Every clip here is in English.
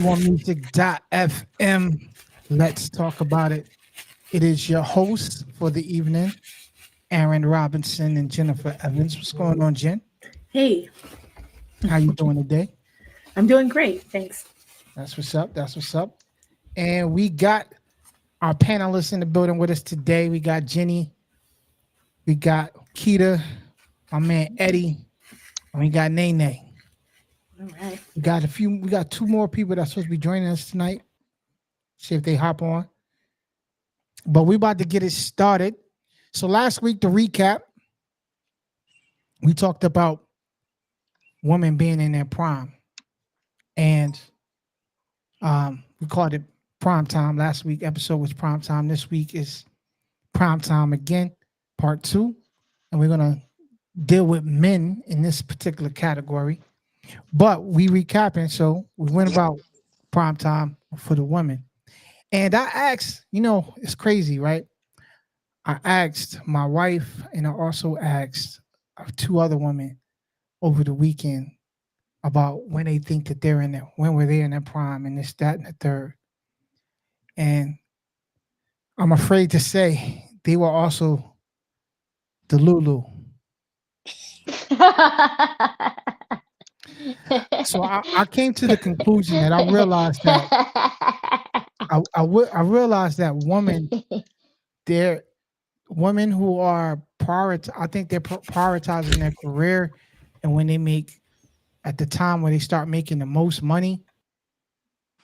Music.fm. Let's talk about it. It is your host for the evening, Aaron Robinson and Jennifer Evans. What's going on, Jen? Hey, How you doing today? I'm doing great. Thanks. That's what's up. That's what's up. And we got our panelists in the building with us today. We got Jenny, we got Keita, my man Eddie, and we got Nene. All right. We got two more people that's supposed to be joining us tonight. See if they hop on. But we about to get it started. So last week, to recap, we talked about women being in their prime, and we called it prime time. Last week episode was prime time. This week is prime time again, part two, and we're gonna deal with men in this particular category. But we recapping, so we went about prime time for the women, and I asked, it's crazy, right? I asked my wife, and I also asked two other women over the weekend about when they think that when were they in their prime, and this, that, and the third. And I'm afraid to say they were also the Lulu. So I came to the conclusion that I realized that they're women who are I think they're prioritizing their career, and when they make at the time when they start making the most money,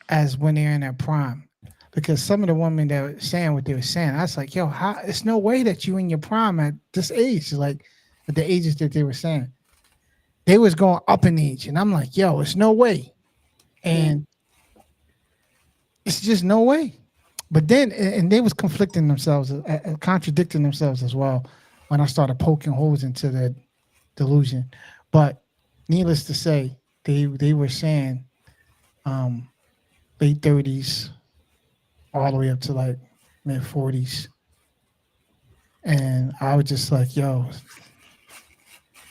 as when they're in their prime. Because some of the women that were saying what they were saying, I was like, yo, how it's no way that you in your prime at this age, like at the ages that they were saying. They was going up in age. And I'm like, yo, it's no way. And it's just no way. But then and they was conflicting themselves, contradicting themselves as well when I started poking holes into the delusion. But needless to say, they were saying late 30s all the way up to like mid 40s. And I was just like, yo.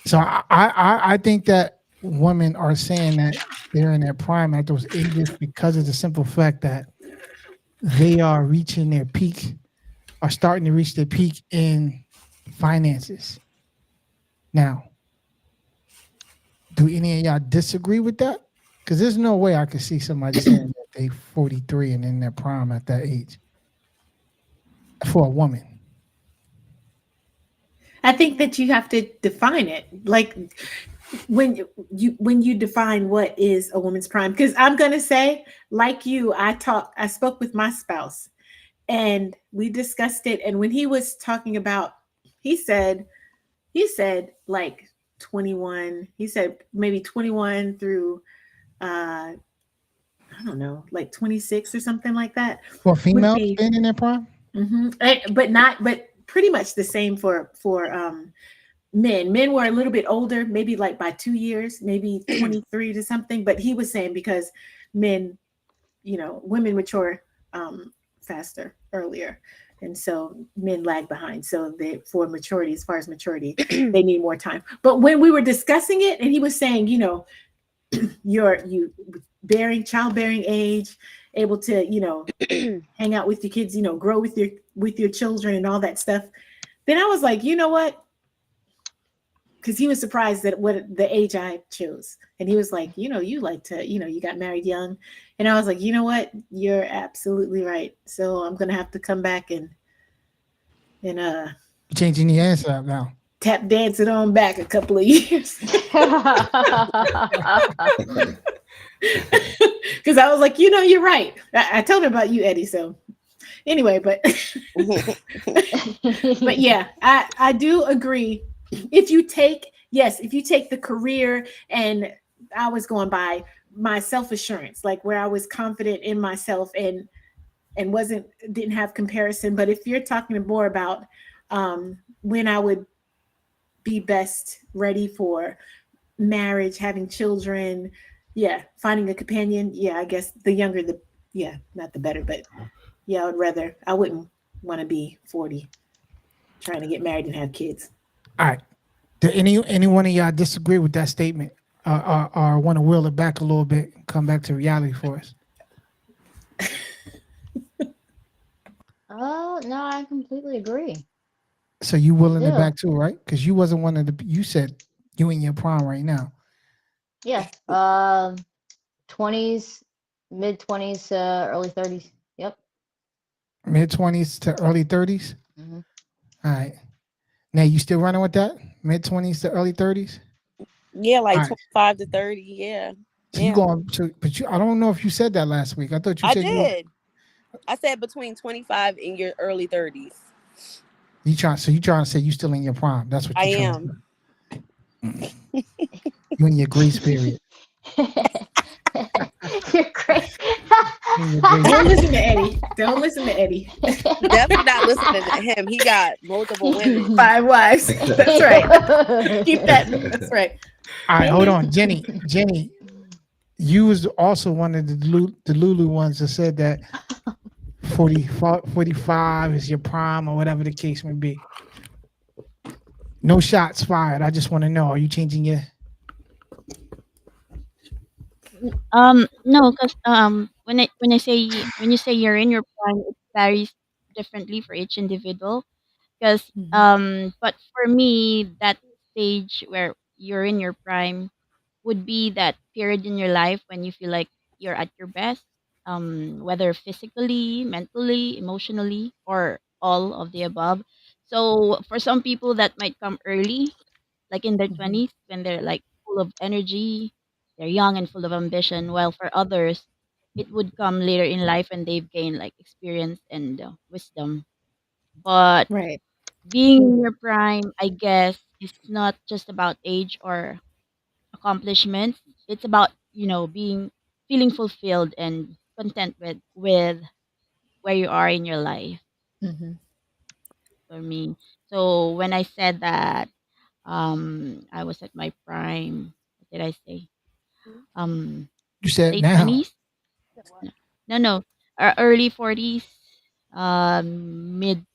So I think that women are saying that they're in their prime at those ages because of the simple fact that they are reaching their peak, are starting to reach their peak in finances. Now, do any of y'all disagree with that? Because there's no way I could see somebody saying that they 43 and in their prime at that age for a woman. I think that you have to define it. Like when you define what is a woman's prime, because I'm gonna say, like you, I spoke with my spouse and we discussed it. And when he was talking about, he said like 21, he said maybe 21 through I don't know, like 26 or something like that For would females be being in their prime? but pretty much the same for men. Men were a little bit older, maybe like by 2 years, maybe 23 to something. But he was saying because men, women mature faster earlier. And so men lag behind. So they for maturity, as far as maturity, they need more time. But when we were discussing it, and he was saying, you bearing childbearing age, able to hang out with your kids, grow with your children and all that stuff, then I was like, you know what, because he was surprised at what the age I chose. And he was like, you like to, you got married young. And I was like, you know what, you're absolutely right. So I'm gonna have to come back and You're changing the answer up now. tap dance it on back a couple of years. Because I was like, you're right. I told her about you, Eddie. So anyway, but but yeah, I do agree. If you take the career, and I was going by my self-assurance, like where I was confident in myself and didn't have comparison. But if you're talking more about when I would be best ready for marriage, having children, finding a companion, I guess the younger not the better, but I wouldn't want to be 40 trying to get married and have kids. All right. Do any one of y'all disagree with that statement, or want to wheel it back a little bit and come back to reality for us? Oh no, I completely agree. So you willing it do. back too, right? Because you wasn't one of the. You said you in your prime right now. Yeah. 20s, mid 20s, early 30s. Yep. Mid-20s to early 30s. Hmm. All right. Now you still running with that? Mid-20s to early 30s. Yeah, like All right. 25 to 30. Yeah. So you Yeah. going to? But you, I don't know if you said that last week. I thought you I said did. I said between 25 and your early 30s. you trying. So you trying to say you still in your prime? That's what I you trying. am. You in your grace period. You're great. You in your grace Don't period. listen to Eddie. Don't listen to Eddie. Definitely not listening to him. He got multiple women. 5 wives. That's right. Keep that. That's right. All right, hold on, Jenny. Jenny, you was also one of the Lulu ones that said that 45 is your prime or whatever the case may be. No shots fired. I just want to know, are you changing your? No, because when I say when you say you're in your prime, it varies differently for each individual. Because but for me, that stage where you're in your prime would be that period in your life when you feel like you're at your best, whether physically, mentally, emotionally, or all of the above. So for some people, that might come early, like in their Mhm. 20s, when they're like full of energy, they're young and full of ambition, while for others it would come later in life when they've gained like experience and wisdom. But Right. being in your prime, I guess, is not just about age or accomplishments. It's about, being feeling fulfilled and content with where you are in your life, Mhm. for me. So when I said that I was at my prime, what did I say? Um You said Late now. 20s? No. Early 40s, mid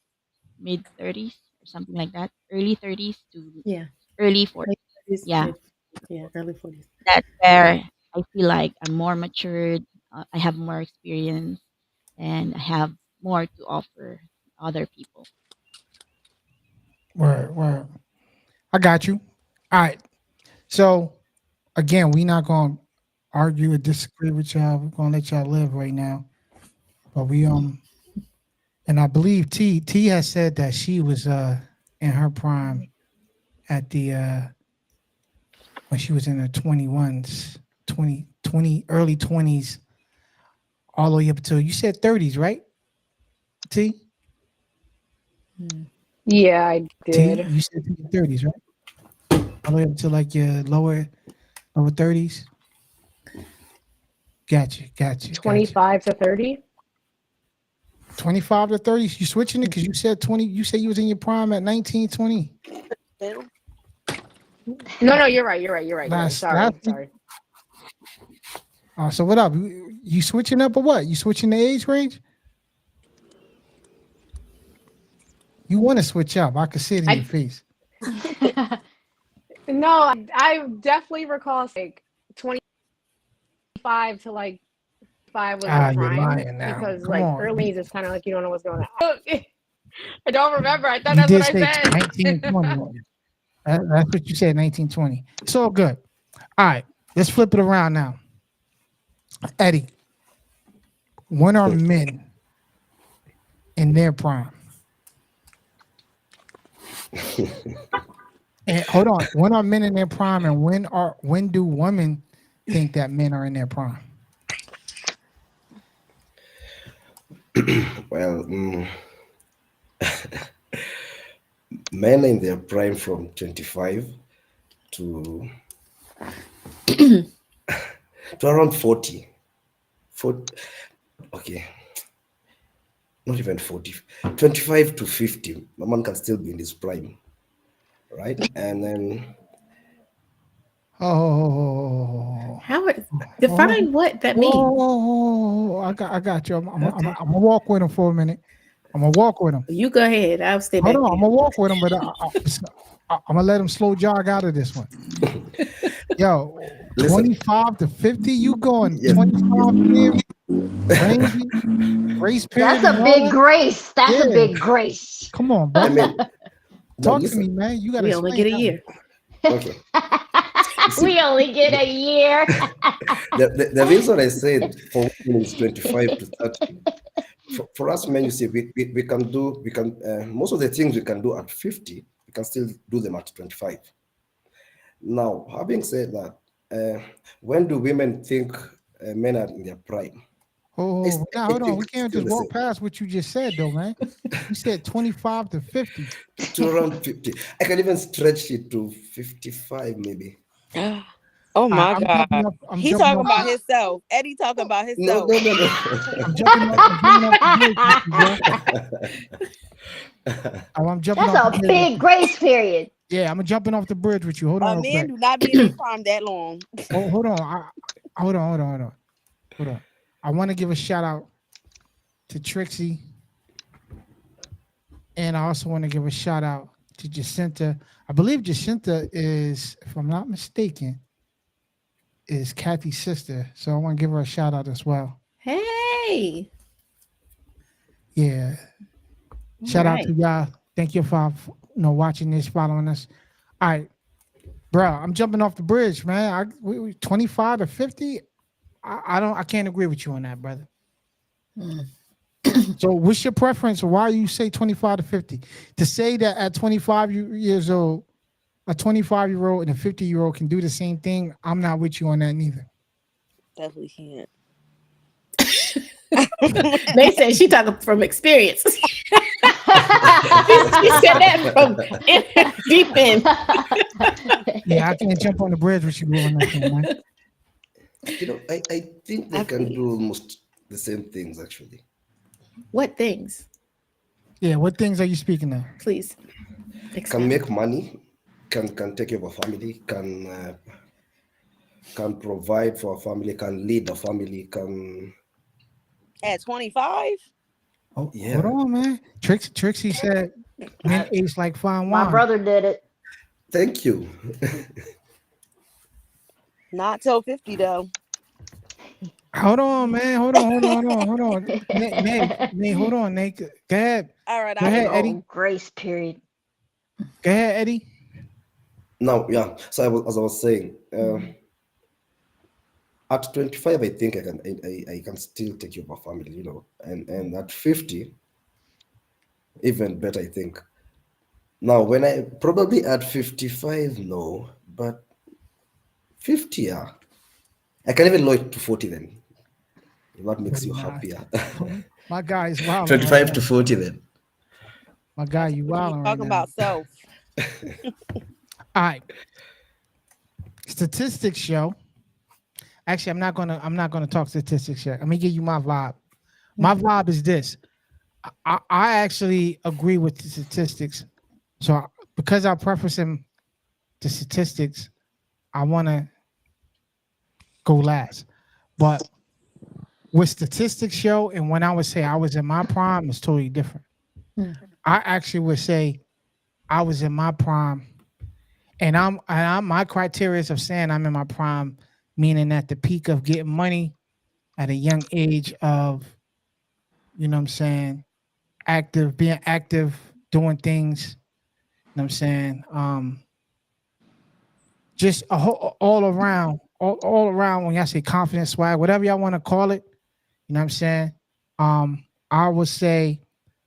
30s or something like that. Early 30s to Yeah. early 40s. Late 40s, Yeah. yeah, early 40s. That's where I feel like I'm more matured, I have more experience, and I have more to offer other people. Word. I got you. All right. So again, we not gonna argue or disagree with y'all. We're gonna let y'all live right now. But we and I believe T has said that she was in her prime at the when she was in her 21s, 20 early 20s, all the way up to you said 30s, right? T? Yeah, I T, did. you said 30s, right? All the way up to like your lower 30s. Gotcha. 25 to 30. 25 to 30. You switching it because you said 20. You said you was in your prime at 19, 20. No, you're right. Last Sorry. week. So what up? You switching up or what? You switching the age range? You want to switch up? I could see it in your face. No, I definitely recall like 25 to like 5 was the You're prime lying now. because Come like on. early is kind of like you don't know what's going on. I don't remember. I thought You that's what did I say said. 1920. That's what you said, 1920. It's all good. All right, let's flip it around now. Eddie, when are men in their prime? And hold on, when are men in their prime, and when do women think that men are in their prime? Well, men in their prime from 25 to around 40. Okay, not even 40. 25 to 50. A man can still be in his prime, right? And then How define what that means? I got you. I'm gonna walk with him for a minute. I'm gonna walk with him. You go ahead. I'll stay back. Hold on, here. I'm gonna walk with him, but I'm gonna let him slow jog out of this one. Yo, Listen. 25 to 50, you going Yes. 25 years? Rangy, grace period. That's a and all big that? grace. That's Yeah. a big grace. Come on, I bro. mean, no, Talk to listen. me, man. You gotta We only get a explain year. Okay. see, We only get a year. The reason I said for women is 25 to 30. For us men, you see, we can do, most of the things we can do at 50, we can still do them at 25. Now, having said that, when do women think men are in their prime? Oh, now hold I on. think We it's can't still just the walk same. past what you just said, though, man. You said 25 to 50. To around 50. I can even stretch it to 55, maybe. Oh my I'm God. jumping up. I'm He jumping talking off. about himself. Eddie talking about No, himself. no. I'm jumping off. I'm jumping off the bridge with you, bro. I'm jumping That's off the a bridge. big grace period. Yeah, I'm jumping off the bridge with you. Hold on, real Men quick. do not be in their prime that long. Oh, hold on. Hold on. I want to give a shout out to Trixie, and I also want to give a shout out to Jacinta. I believe Jacinta is, if I'm not mistaken, is Kathy's sister. So I want to give her a shout out as well. Hey. Yeah. Shout out to y'all. Thank you for watching this, following us. All right, bro. I'm jumping off the bridge, man. We 25 to 50. I can't agree with you on that, brother. So what's your preference? Why you say 25 to 50? To say that at 25 years old, a 25-year-old and a 50-year-old can do the same thing, I'm not with you on that neither. Definitely can't. They said she talking from experience. She said that from deep in. Yeah, I can't jump on the bridge with you on that thing, man. I think they can do almost the same things, actually. What things? Yeah, what things are you speaking of? Please. Can make money, can take care of a family, can provide for a family, can lead a family, can. At 25? Oh, Yeah. hold on, man. Trixie said men age like fine wine. My brother did it. Thank you. Not till 50 though. Hold on, man. Hold on. Nate, hold on, Nate. Go ahead. All right, Go ahead, know. Eddie. Grace period. Go ahead, Eddie. No, yeah. So as I was saying, at 25, I think I can still take care of my family, and at 50, even better, I think. Now, when I probably at 55, no, but 50, yeah. I can even lower it to 40 then. If that makes you happier. My guy is wild. 25 to 40 then. My guy, you wild right Talking now. about self. All right. Statistics show. Actually, I'm not gonna talk statistics yet. Let me give you my vibe. My vibe is this. I actually agree with the statistics. So because I preface him the statistics, I want to go last. But what statistics show and when I would say I was in my prime is totally different. I actually would say I was in my prime, and I'm my criteria of saying I'm in my prime, meaning at the peak of getting money at a young age of, you know what I'm saying, being active, doing things, you know what I'm saying, just all around when y'all say confidence, swag, whatever y'all want to call it, you know what I'm saying, I would say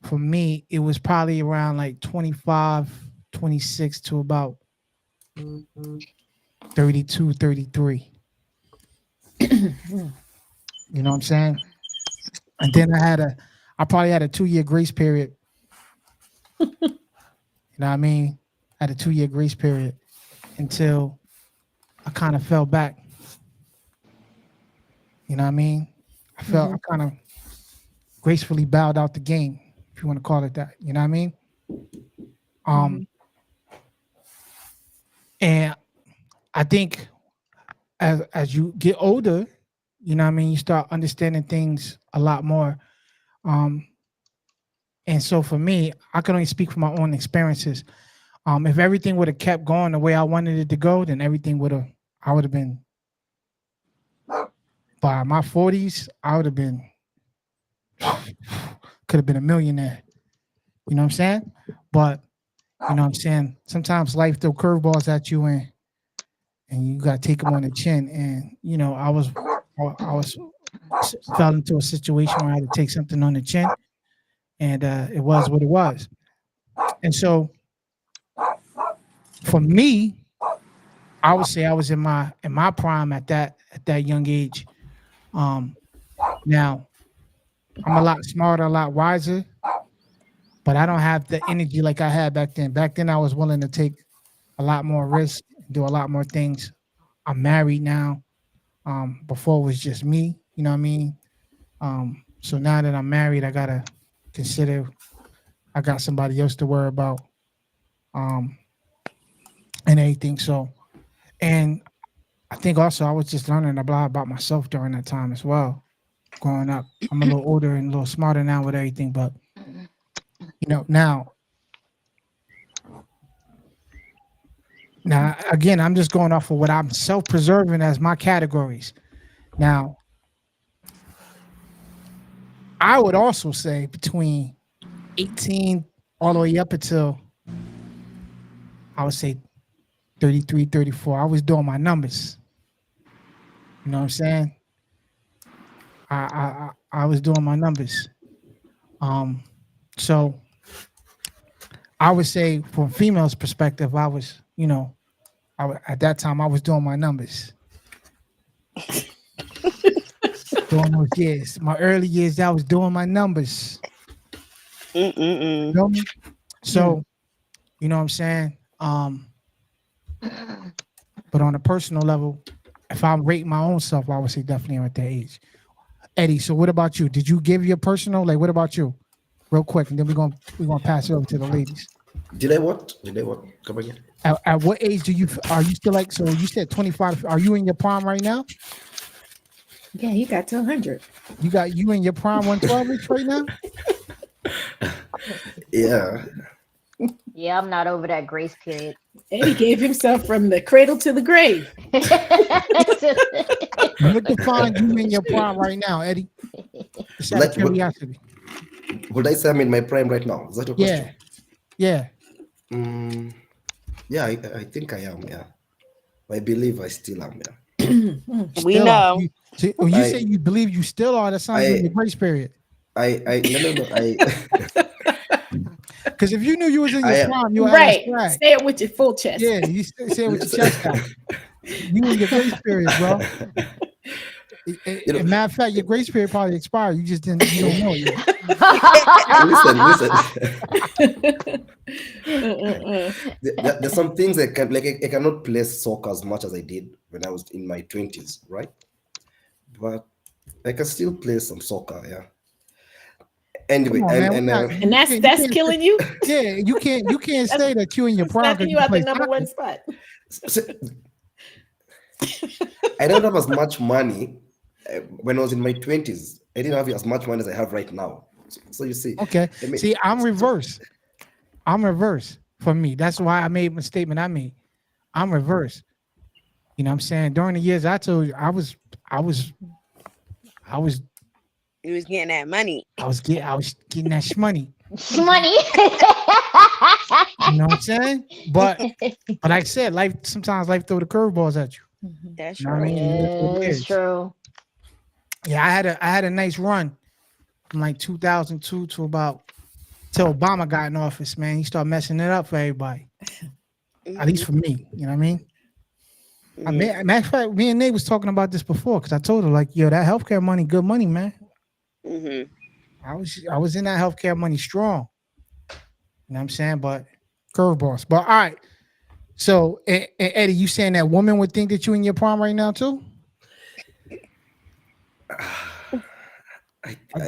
for me, it was probably around like 25, 26 to about 32, 33. You know what I'm saying? And then I probably had a 2-year grace period. You know what I mean? I had a 2-year grace period until I kind of fell back. You know what I mean? I kind of gracefully bowed out the game, if you want to call it that. You know what I mean? And I think as you get older, you know what I mean, you start understanding things a lot more. And so for me, I can only speak from my own experiences. If everything would have kept going the way I wanted it to go, then I would have been, by my 40s, I would have been could have been a millionaire. You know what I'm saying? But you know what I'm saying? Sometimes life throw curveballs at you and you gotta take them on the chin. And you know, I was fell into a situation where I had to take something on the chin, and it was what it was. And so for me, I would say I was in my prime at that young age. Now I'm a lot smarter, a lot wiser, but I don't have the energy like I had back then. Back then I was willing to take a lot more risk, do a lot more things. I'm married now. Before it was just me, you know what I mean? So now that I'm married, I gotta consider I got somebody else to worry about. And everything. So, and I think also I was just learning a lot about myself during that time as well. Growing up, I'm a little older and a little smarter now with everything, but you know, now again, I'm just going off of what I'm self-preserving as my categories. Now, I would also say between 18 all the way up until I would say 33, 34, I was doing my numbers. You know what I'm saying? I was doing my numbers. So I would say from females' perspective, I was, you know, at that time I was doing my numbers. During those years, my early years, I was doing my numbers. You know me? So, you know what I'm saying? But on a personal level, if I'm rating my own self, I would say definitely I'm at that age. Eddie, so what about you? Did you give your personal? Like, what about you? Real quick, and then we're gonna pass it over to the ladies. Did I what? Come again? At what age are you still like? So you said 25. Are you in your prime right now? Yeah, you got to 100. You in your prime 112 right now? Yeah. Yeah, I'm not over that grace period. Eddie gave himself from the cradle to the grave. What defines you in your prime right now, Eddie? Just out of curiosity. Would I say I'm in my prime right now? Is that your question? Yeah. Yeah, I think I am. Yeah, I believe I still am. Yeah. We know. When you say you believe you still are, that sounds like the grace period. No. Because if you knew you was in your prime, you right. Right. Say it with your full chest. Yeah, you say it with your chest out. You in your grace period, bro. Matter of fact, your grace period probably expired. You just didn't. You don't know it yet. There's some things I cannot play soccer as much as I did when I was in my 20s, right? But I can still play some soccer. Yeah. Anyway, on, and that's killing you. Yeah, you can't say that you in your prime. Knocking you out the number one spot. I don't have as much money when I was in my 20s. I didn't have as much money as I have right now. So you see. Okay. See, I'm reverse. For me. That's why I made my statement I made. I'm reverse. You know what I'm saying? During the years I told you, I was You was getting that money. I was getting that shmoney. Money. You know what I'm saying? But like I said, sometimes life throw the curveballs at you. That's You know what I right. mean? Yeah, it's true. Yeah, I had a nice run from like 2002 to till Obama got in office, man. He started messing it up for everybody. At least for me. You know what I mean? Matter of fact, me and Nate was talking about this before because I told her, like, yo, that healthcare money, good money, man. I was in that healthcare money strong. You know what I'm saying? But curveballs. But all right. So Eddie, you saying that women would think that you in your prime right now too?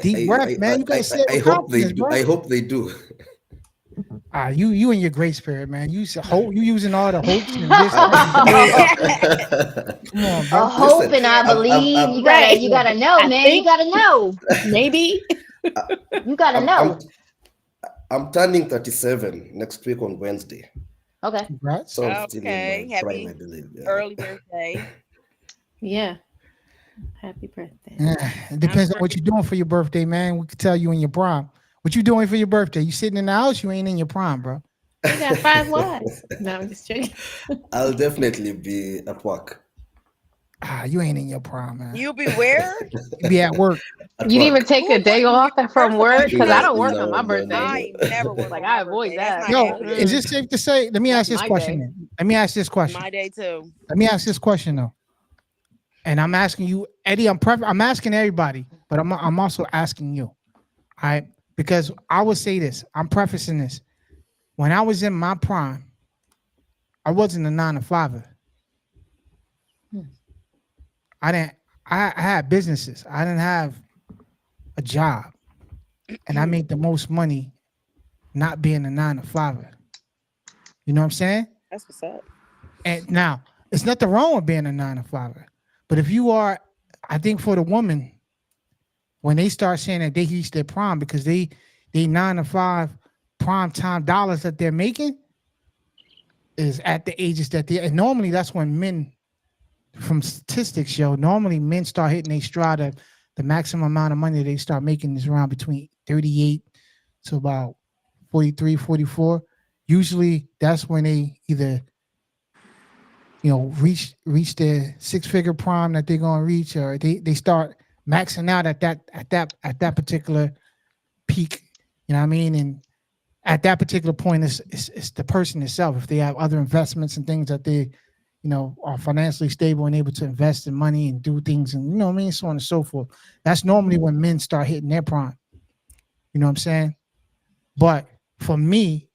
Deep breath, man. You gotta say it with confidence, bro. I hope they do. You in your grace period, man. You using all the hopes and this. Come on, bro. I hope and I believe. You gotta know, man. You gotta know. Maybe. You gotta know. I'm turning 37 next week on Wednesday. Okay. Congrats. So I'm still in my prime, Happy I believe. Yeah. early birthday. Yeah. Happy birthday. Yeah, it depends on what you're doing for your birthday, man. We can tell you in your prime. What you doing for your birthday? You sitting in the house? You ain't in your prime, bro. You got 5 wives. No, I'm just joking. I'll definitely be at work. You ain't in your prime, man. You be where? You be at work. At You didn't even work. take a day off from First of all, work because I No, don't work on no, my no, birthday. I never work Like on I my avoid birthday. That's that. not Yo, happening. is it safe to say? Let me ask this my question. day. Then. Let me ask this question. My day too. Let me ask this question though. And I'm asking you, Eddie. I'm asking everybody, but I'm also asking you. All right, because I would say this. I'm prefacing this. When I was in my prime, I wasn't a 9 to 5. I didn't. I had businesses. I didn't have a job, and I made the most money not being a 9 to 5. You know what I'm saying? That's what's up. And now, it's nothing wrong with being a 9 to 5. But if you are, I think for the woman, when they start saying that they reach their prime because they 9 to 5 prime time dollars that they're making is at the ages that they, and normally that's when men, from statistics show, normally men start hitting their stride of the maximum amount of money they start making is around between 38 to about 43, 44. Usually that's when they either reach their 6-figure prime that they're gonna reach, or they start maxing out at that particular peak. You know what I mean? And at that particular point, it's the person itself. If they have other investments and things that they, are financially stable and able to invest in money and do things, and you know what I mean, so on and so forth. That's normally when men start hitting their prime. You know what I'm saying? But for me,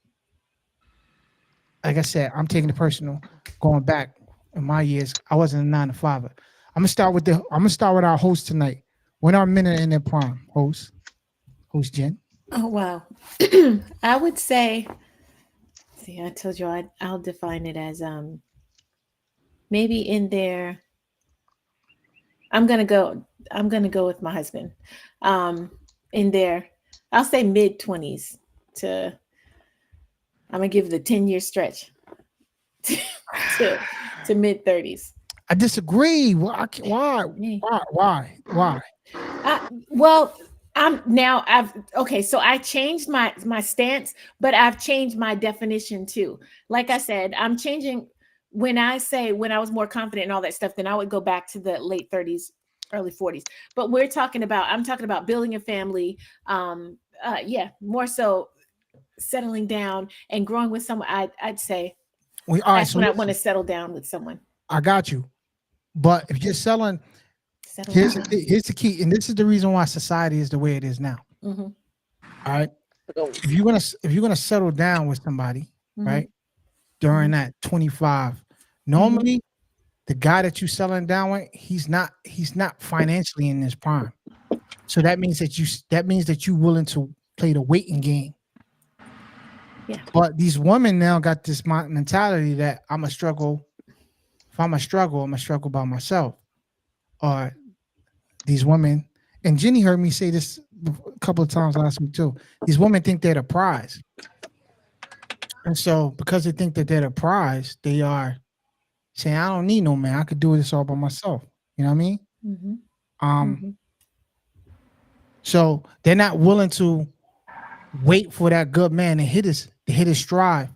like I said, I'm taking it personal. Going back in my years, I wasn't a 9 to 5. I'm gonna start with our host tonight. When are men in their prime? Host Jen. Oh wow. I would say, see, I told you I'll define it as maybe in their, I'm gonna go with my husband. In their, I'll say mid-20s to, I'm gonna give the 10-year stretch to mid-30s. I disagree. Why? Well, so I changed my stance, but I've changed my definition too. Like I said, I'm changing. When I say when I was more confident and all that stuff, then I would go back to the late 30s, early 40s. But I'm talking about building a family. More so settling down and growing with someone. I'd say that's when I want to settle down with someone. I got you. But if you're selling, here's the key, and this is the reason why society is the way it is now. Mm-hmm. All right. If you're gonna settle down with somebody, Mm-hmm. right, during that 25, normally the guy that you're selling down with, he's not financially in his prime. So that means that you're willing to play the waiting game. Yeah. But these women now got this mentality that I'm a struggle. If I'm a struggle, I'm a struggle by myself. Or these women, and Jenny heard me say this a couple of times last week too. These women think they're the prize. And so because they think that they're the prize, they are saying, I don't need no man. I could do this all by myself. You know what I mean? Mm-hmm. So they're not willing to wait for that good man to hit his stride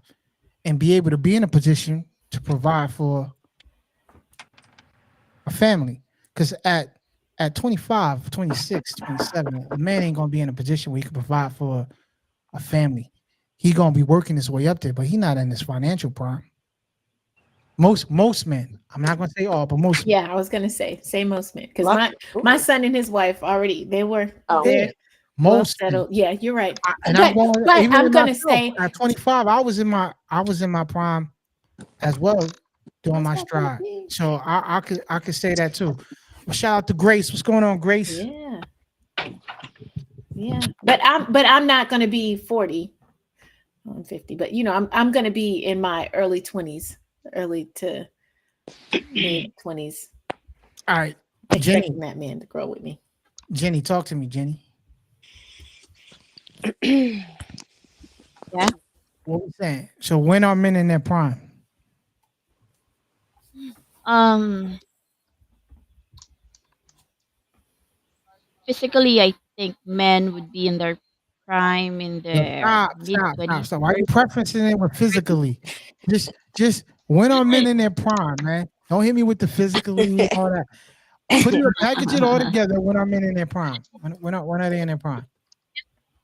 and be able to be in a position to provide for a family. Because at 25, 26, 27, a man ain't gonna be in a position where he can provide for a family. He gonna be working his way up there, but he's not in his financial prime. Most men, I'm not gonna say all, but most. Yeah, I was gonna say most men, because my son and his wife already they were there. Most settled. Yeah, you're right. I'm gonna say at 25, I was in my prime as well during my stride. So I could say that too. Well, shout out to Grace. What's going on, Grace? Yeah. But I'm not gonna be 40. I'm 50, but I'm gonna be in my early 20s, early to mid 20s. All right, expecting that man to grow with me. Jenny, talk to me, Jenny. Yeah. What we saying? So when are men in their prime? Physically, I think men would be in their prime in Yo, their mid stop. 20s. Why are you preferencing it with physically? Just when are men in their prime, man? Don't hit me with the physically and all that. Package it all together. When are men in their prime? When are they in their prime?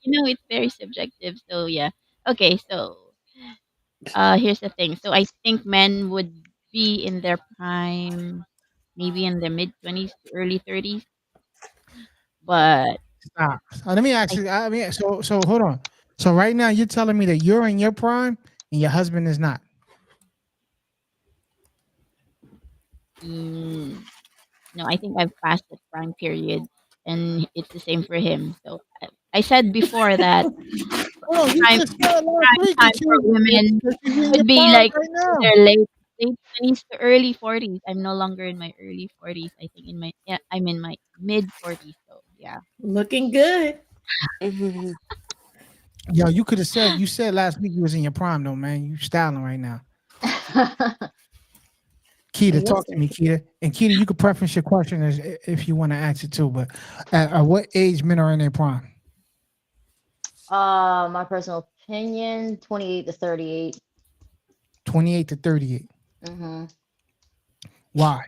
It's very subjective. So yeah. Okay, so here's the thing. So I think men would be in their prime maybe in their mid 20s to early 30s. But Stop. Let me ask I you. I mean, so hold on. So right now you're telling me that you're in your prime and your husband is not. no, I think I've passed the prime period and it's the same for him. So I said before that Oh, you prime just said last prime week time that for women you're in your would be prime like right in now. their late 20s to early 40s. I'm no longer in my early 40s. I think I'm in my mid 40s. So yeah. Looking good. Mhm. Yo, you said last week you was in your prime though, man. You styling right now. Keita, Yes, talk to sir. me, Keita. And Keita, you could preference your question if you want to answer too. But at what age men are in their prime? My personal opinion, 28 to 38. 28 to 38. Mm-hmm. Why?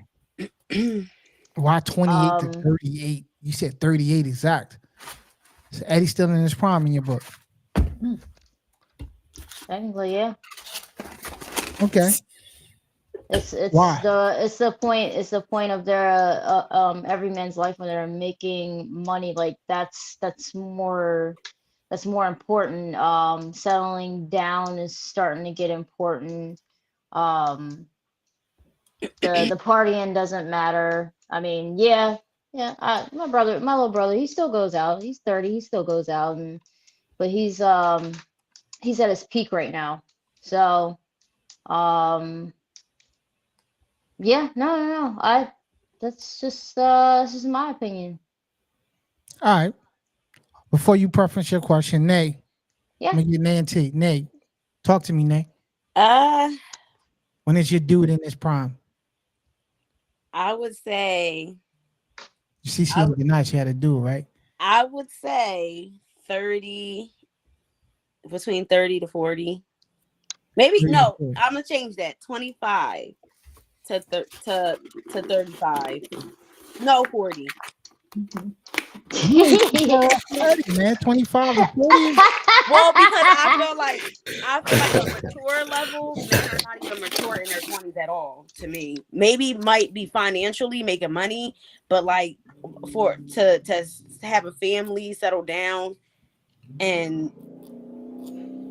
Why 28 to Um, 38? You said 38 exact. So Eddie's still in his prime in your book. technically, yeah. Okay. It's Why? the point of their every man's life when they're making money. Like that's more important. Settling down is starting to get important. Um, the partying doesn't matter. I mean, yeah, yeah. My little brother, he still goes out. He's 30. He still goes out, but he's at his peak right now. So um, yeah, no. That's just this is my opinion. All right. Before you preference your question, Nay, Yeah. I'm gonna get Nay and T. Nay, talk to me, Nay. Uh, When is your dude in his prime? I would say You see, she I ain't denied she had a dude, right? I would say 30, between 30 to 40. Maybe 30 to no, 40. I'm gonna change that. 25 to 35. No, 40. Man, 25 to 40. Well, because I feel like a mature level, men are not even mature in their 20s at all to me. Maybe might be financially making money, but like for to have a family, settle down, and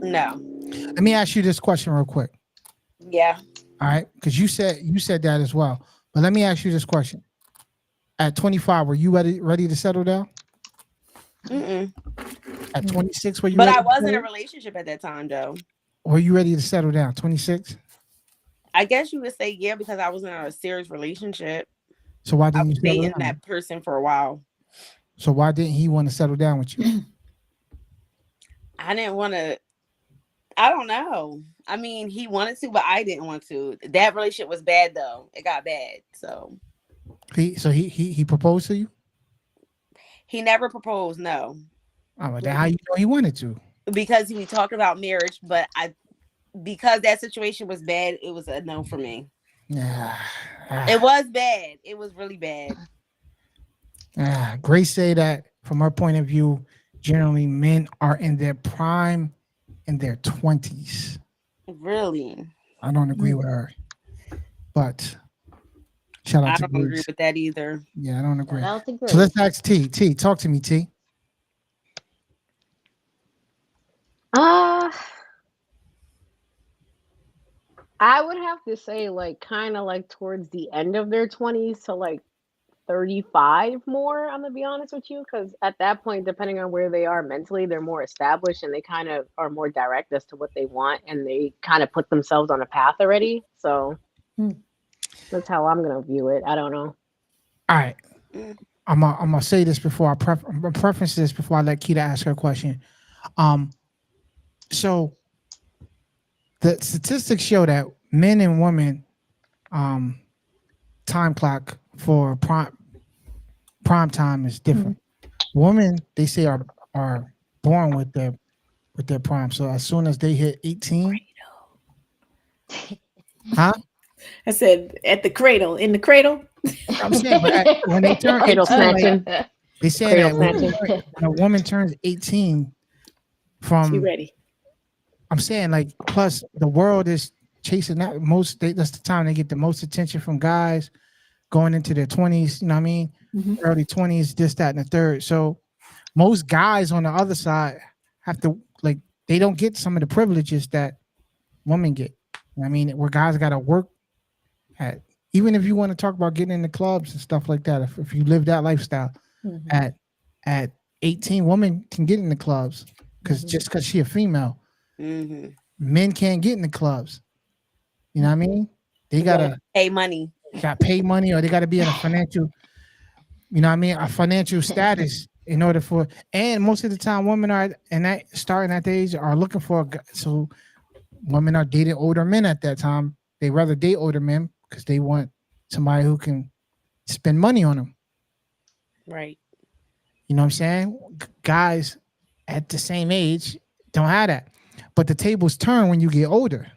no. Let me ask you this question real quick. Yeah. All right, because you said that as well. But let me ask you this question: at 25, were you ready to settle down? Mm-mm. At 26, were you But ready? I was in a relationship at that time, though. Were you ready to settle down? 26. I guess you would say yeah, because I was in a serious relationship. So why I didn't you was settle dating down? that person for a while. So why didn't he want to settle down with you? I didn't want to. I don't know. I mean, he wanted to, but I didn't want to. That relationship was bad, though. It got bad. So He proposed to you? he never proposed. No, Oh, but then how you know he wanted to? because we talked about marriage, but because that situation was bad, it was a no for me. Yeah. It was bad. It was really bad. Grace say that from her point of view, generally men are in their prime in their 20s. Really? I don't agree with her. But shout out I to don't agree Grace. with that either. Yeah, I don't agree. I don't think So let's ask T. T, talk to me, T. I would have to say like kind of like towards the end of their 20s to like 35 more, I'm gonna be honest with you, because at that point, depending on where they are mentally, they're more established and they kind of are more direct as to what they want and they kind of put themselves on a path already. So that's how I'm gonna view it. I don't know. All right. I'm gonna say this before I'm gonna preference this before I let Keita ask her question. So the statistics show that men and women time clock for prime time is different. Women, they say, are born with their prime. So as soon as they hit 18, huh? I said at the cradle, in the cradle. I'm saying, but when they turn Cradle 18, like, snatching. they say Cradle that when, snatching. when a woman turns 18, She from ready. I'm saying, like, plus the world is chasing that that's the time they get the most attention from guys going into their 20s, you know what I mean? Mhm. Early 20s, this, that, and the third. So most guys on the other side have to, like, they don't get some of the privileges that women get. You know what I mean, where guys got to work at, even if you want to talk about getting in the clubs and stuff like that, if you live that lifestyle, Mhm. at 18, women can get in the clubs because Mhm. just because she a female, Mm-hmm. men can't get in the clubs. You know what I mean? They gotta Pay money. pay money, or they gotta be in a financial, you know what I mean, a financial status in order for. And most of the time, women are and that starting at the age are looking for. So women are dating older men at that time. They rather date older men because they want somebody who can spend money on them. Right. You know what I'm saying? Guys at the same age don't have that, but the tables turn when you get older.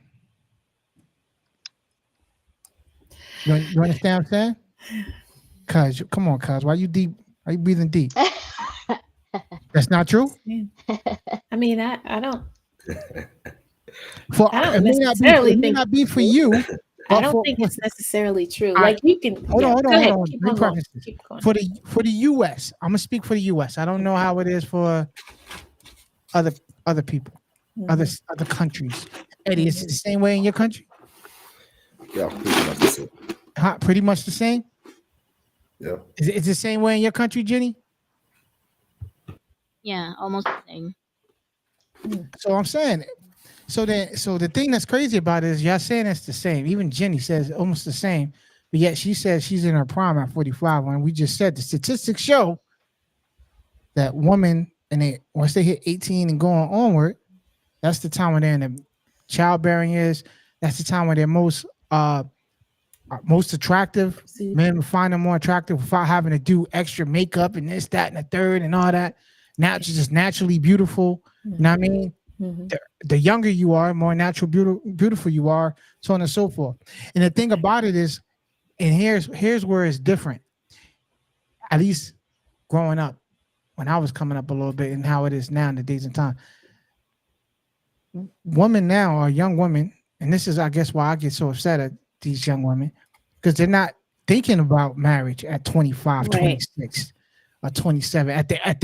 You understand what I'm saying? Cuz, come on, cuz. Why you deep? Why you breathing deep? That's not true. I mean, I don't For I don't it may not be. necessarily It may think not be it's for true. you. I But don't for, think it's necessarily true. I- Like you can hold yeah, on, go ahead. hold on. Keep Let me on going. preface this. Keep going. For the U.S., I'm gonna speak for the U.S. I don't know how it is for other people, Mhm. other countries. Eddie, is it the same way in your country? Yeah, pretty much the same. Huh? Pretty much the same. Yeah. Is it the same way in your country, Jenny? Yeah, almost the same. So I'm saying. So the thing that's crazy about it is y'all saying it's the same. Even Jenny says almost the same, but yet she says she's in her prime at 45. When we just said the statistics show that women and they once they hit 18 and going onward, that's the time when they're in the childbearing years. That's the time when they're most attractive. See? Men will find them more attractive without having to do extra makeup and this, that, and the third and all that. Now she's just naturally beautiful. You know what I mean? Mhm. The younger you are, more natural, beautiful you are, so on and so forth. And the thing about it is, and here's where it's different. At least growing up, when I was coming up a little bit, and how it is now in the days and time. Women now are young women, and this is, I guess, why I get so upset at these young women, because they're not thinking about marriage at 25, Right. 26, or 27, at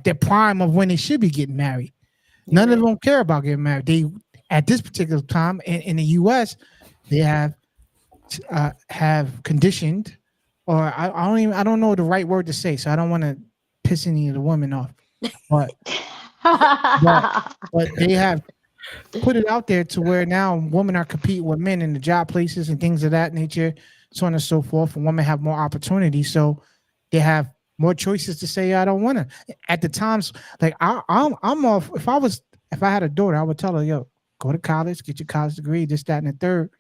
their prime of when they should be getting married. None of them care about getting married. They at this particular time in the U.S. they have conditioned, or I don't know the right word to say, so I don't want to piss any of the women off, but they have put it out there to where now women are competing with men in the job places and things of that nature, so on and so forth, and women have more opportunities, so they have more choices to say I don't want to. At the times, like I'm off. If I had a daughter, I would tell her, yo, go to college, get your college degree, this, that, and the third.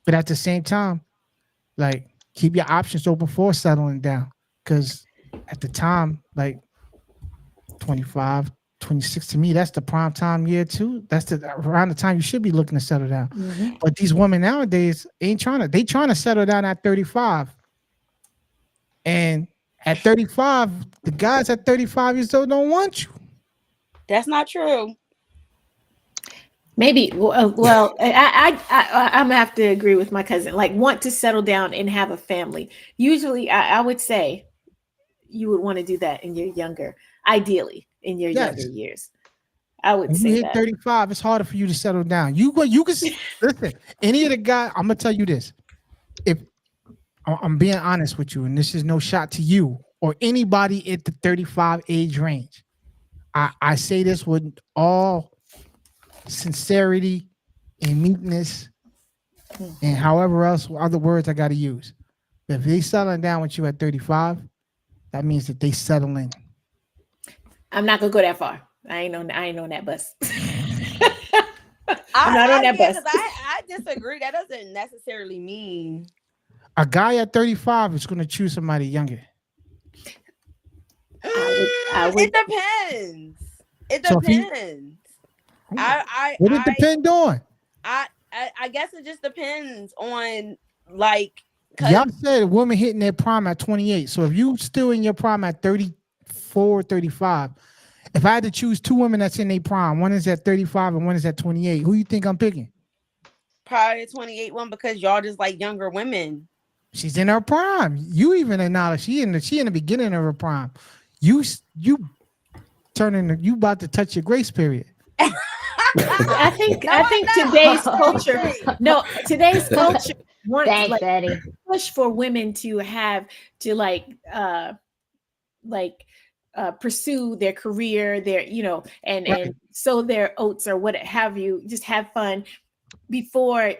But at the same time, like keep your options open for settling down. Because at the time, like 25, 26, to me, that's the prime time year too. That's around the time you should be looking to settle down. Mhm. But these women nowadays they trying to settle down at 35. And at 35, the guys at 35 years old don't want you. That's not true. Maybe. Well, I'm gonna have to agree with my cousin. Like, want to settle down and have a family. Usually, I would say you would want to do that in your younger, ideally in your Yes. younger years. I would When you say hit that. 35, it's harder for you to settle down. You can listen. Any of the guys, I'm gonna tell you this. If I'm being honest with you, and this is no shot to you or anybody at the 35 age range, I say this with all sincerity and meekness and however else other words I got to use. If they settling down with you at 35, that means that they settling. I'm not gonna go that far. I ain't on that bus. I'm not on that bus. I disagree. That doesn't necessarily mean A guy at 35 is going to choose somebody younger. I would- It depends. It So if he- depends. What it depend on? I guess it just depends on like. 'Cause- Y'all said women hitting their prime at 28. So if you still in your prime at 34, 35, if I had to choose two women that's in their prime, one is at 35 and one is at 28, who you think I'm picking? Probably the 28 one because y'all just like younger women. She's in her prime. You even acknowledge she in the beginning of her prime. You about to touch your grace period. I think No, today's culture. No, today's culture wants Thanks, like Eddie. push for women to have to pursue their career, their and sow their oats or what have you. Just have fun before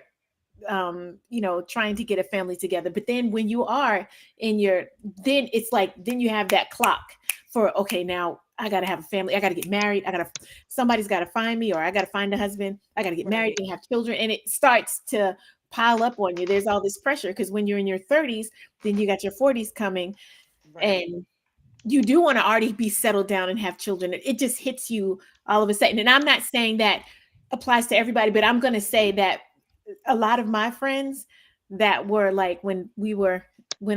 trying to get a family together. But then when you are then it's like then you have that clock for okay, now I gotta have a family, I gotta get married, somebody's gotta find me, or I gotta find a husband, I gotta get married and have children, and it starts to pile up on you. There's all this pressure because when you're in your 30s, then you got your 40s coming, and you do want to already be settled down and have children. It just hits you all of a sudden. And I'm not saying that applies to everybody, but I'm going to say that a lot of my friends that were like when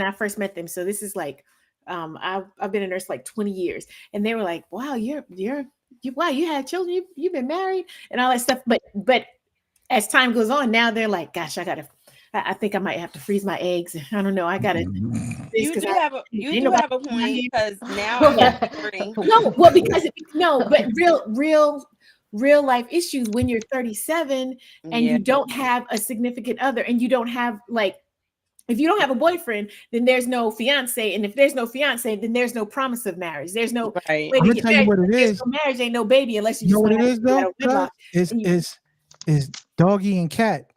I first met them. So this is like, I've been a nurse like 20 years, and they were like, wow, you had children, you've been married and all that stuff. But as time goes on, now they're like, gosh, I think I might have to freeze my eggs. I don't know. I gotta. You do have a point because now but real life issues when you're 37 and you don't have a significant other, and you don't have if you don't have a boyfriend, then there's no fiance, and if there's no fiance, then there's no promise of marriage. There's no way I'm to gonna get tell you married. what it There's is. no marriage ain't no baby unless you know what it just is though? Is doggy and cat.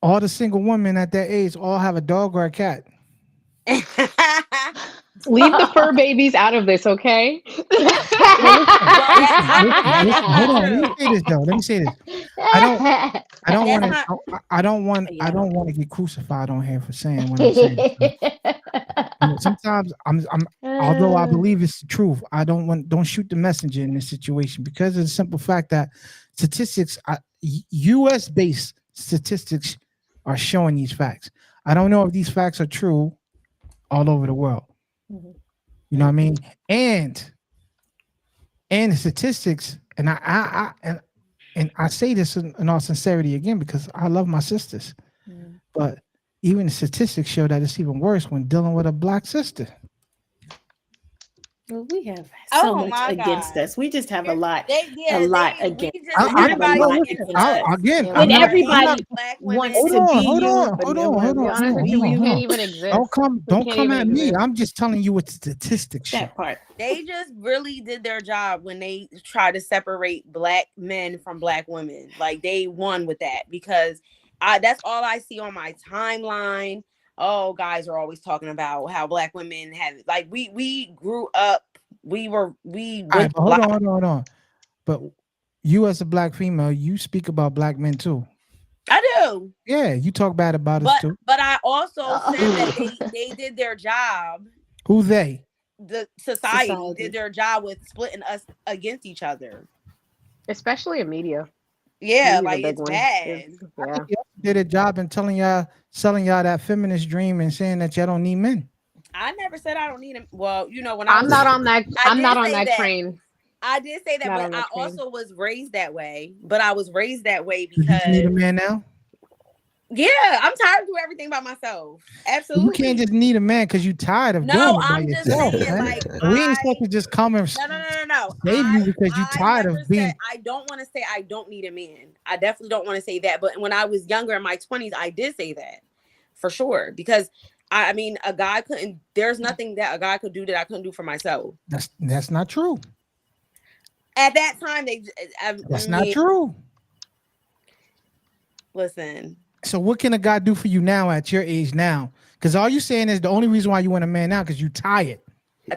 All the single women at that age all have a dog or a cat. Leave the fur babies out of this, okay? Listen, hold on. Let me say this. I don't want to get crucified on here for saying what I'm saying. Sometimes although I believe it's the truth, I don't shoot the messenger in this situation because of the simple fact that statistics, U.S. based statistics, are showing these facts. I don't know if these facts are true all over the world. You know what I mean? And the statistics, and I say this in all sincerity again because I love my sisters, but even the statistics show that it's even worse when dealing with a black sister. Well, we have so much against us. We just have a lot against us. Everybody wants to be hold on. We can't even exist. Don't come at me. I'm just telling you what statistics show. That part. They just really did their job when they tried to separate black men from black women. Like they won with that because that's all I see on my timeline. Oh, guys are always talking about how black women have like we grew up. Hold on. But you as a black female, you speak about black men too. I do. Yeah, you talk bad about us too. But I also said that they did their job. Who they? The society did their job with splitting us against each other. Especially in media. Yeah, like it's bad. Did a job in selling y'all that feminist dream and saying that y'all don't need men. I never said I don't need him. Well, when I'm not on that train. I did say that, but I also was raised that way. But I was raised that way because you need a man now. Yeah, I'm tired of doing everything by myself. Absolutely. You can't just need a man because you're tired of doing it by yourself. Saying, we ain't supposed to just come and no. save you because you're tired of being. I don't want to say I don't need a man. I definitely don't want to say that. But when I was younger in my 20s, I did say that for sure because I mean, a guy couldn't. There's nothing that a guy could do that I couldn't do for myself. That's not true. At that time, that's not true. Listen. So what can a guy do for you now at your age now? Because all you're saying is the only reason why you want a man now because you're tired.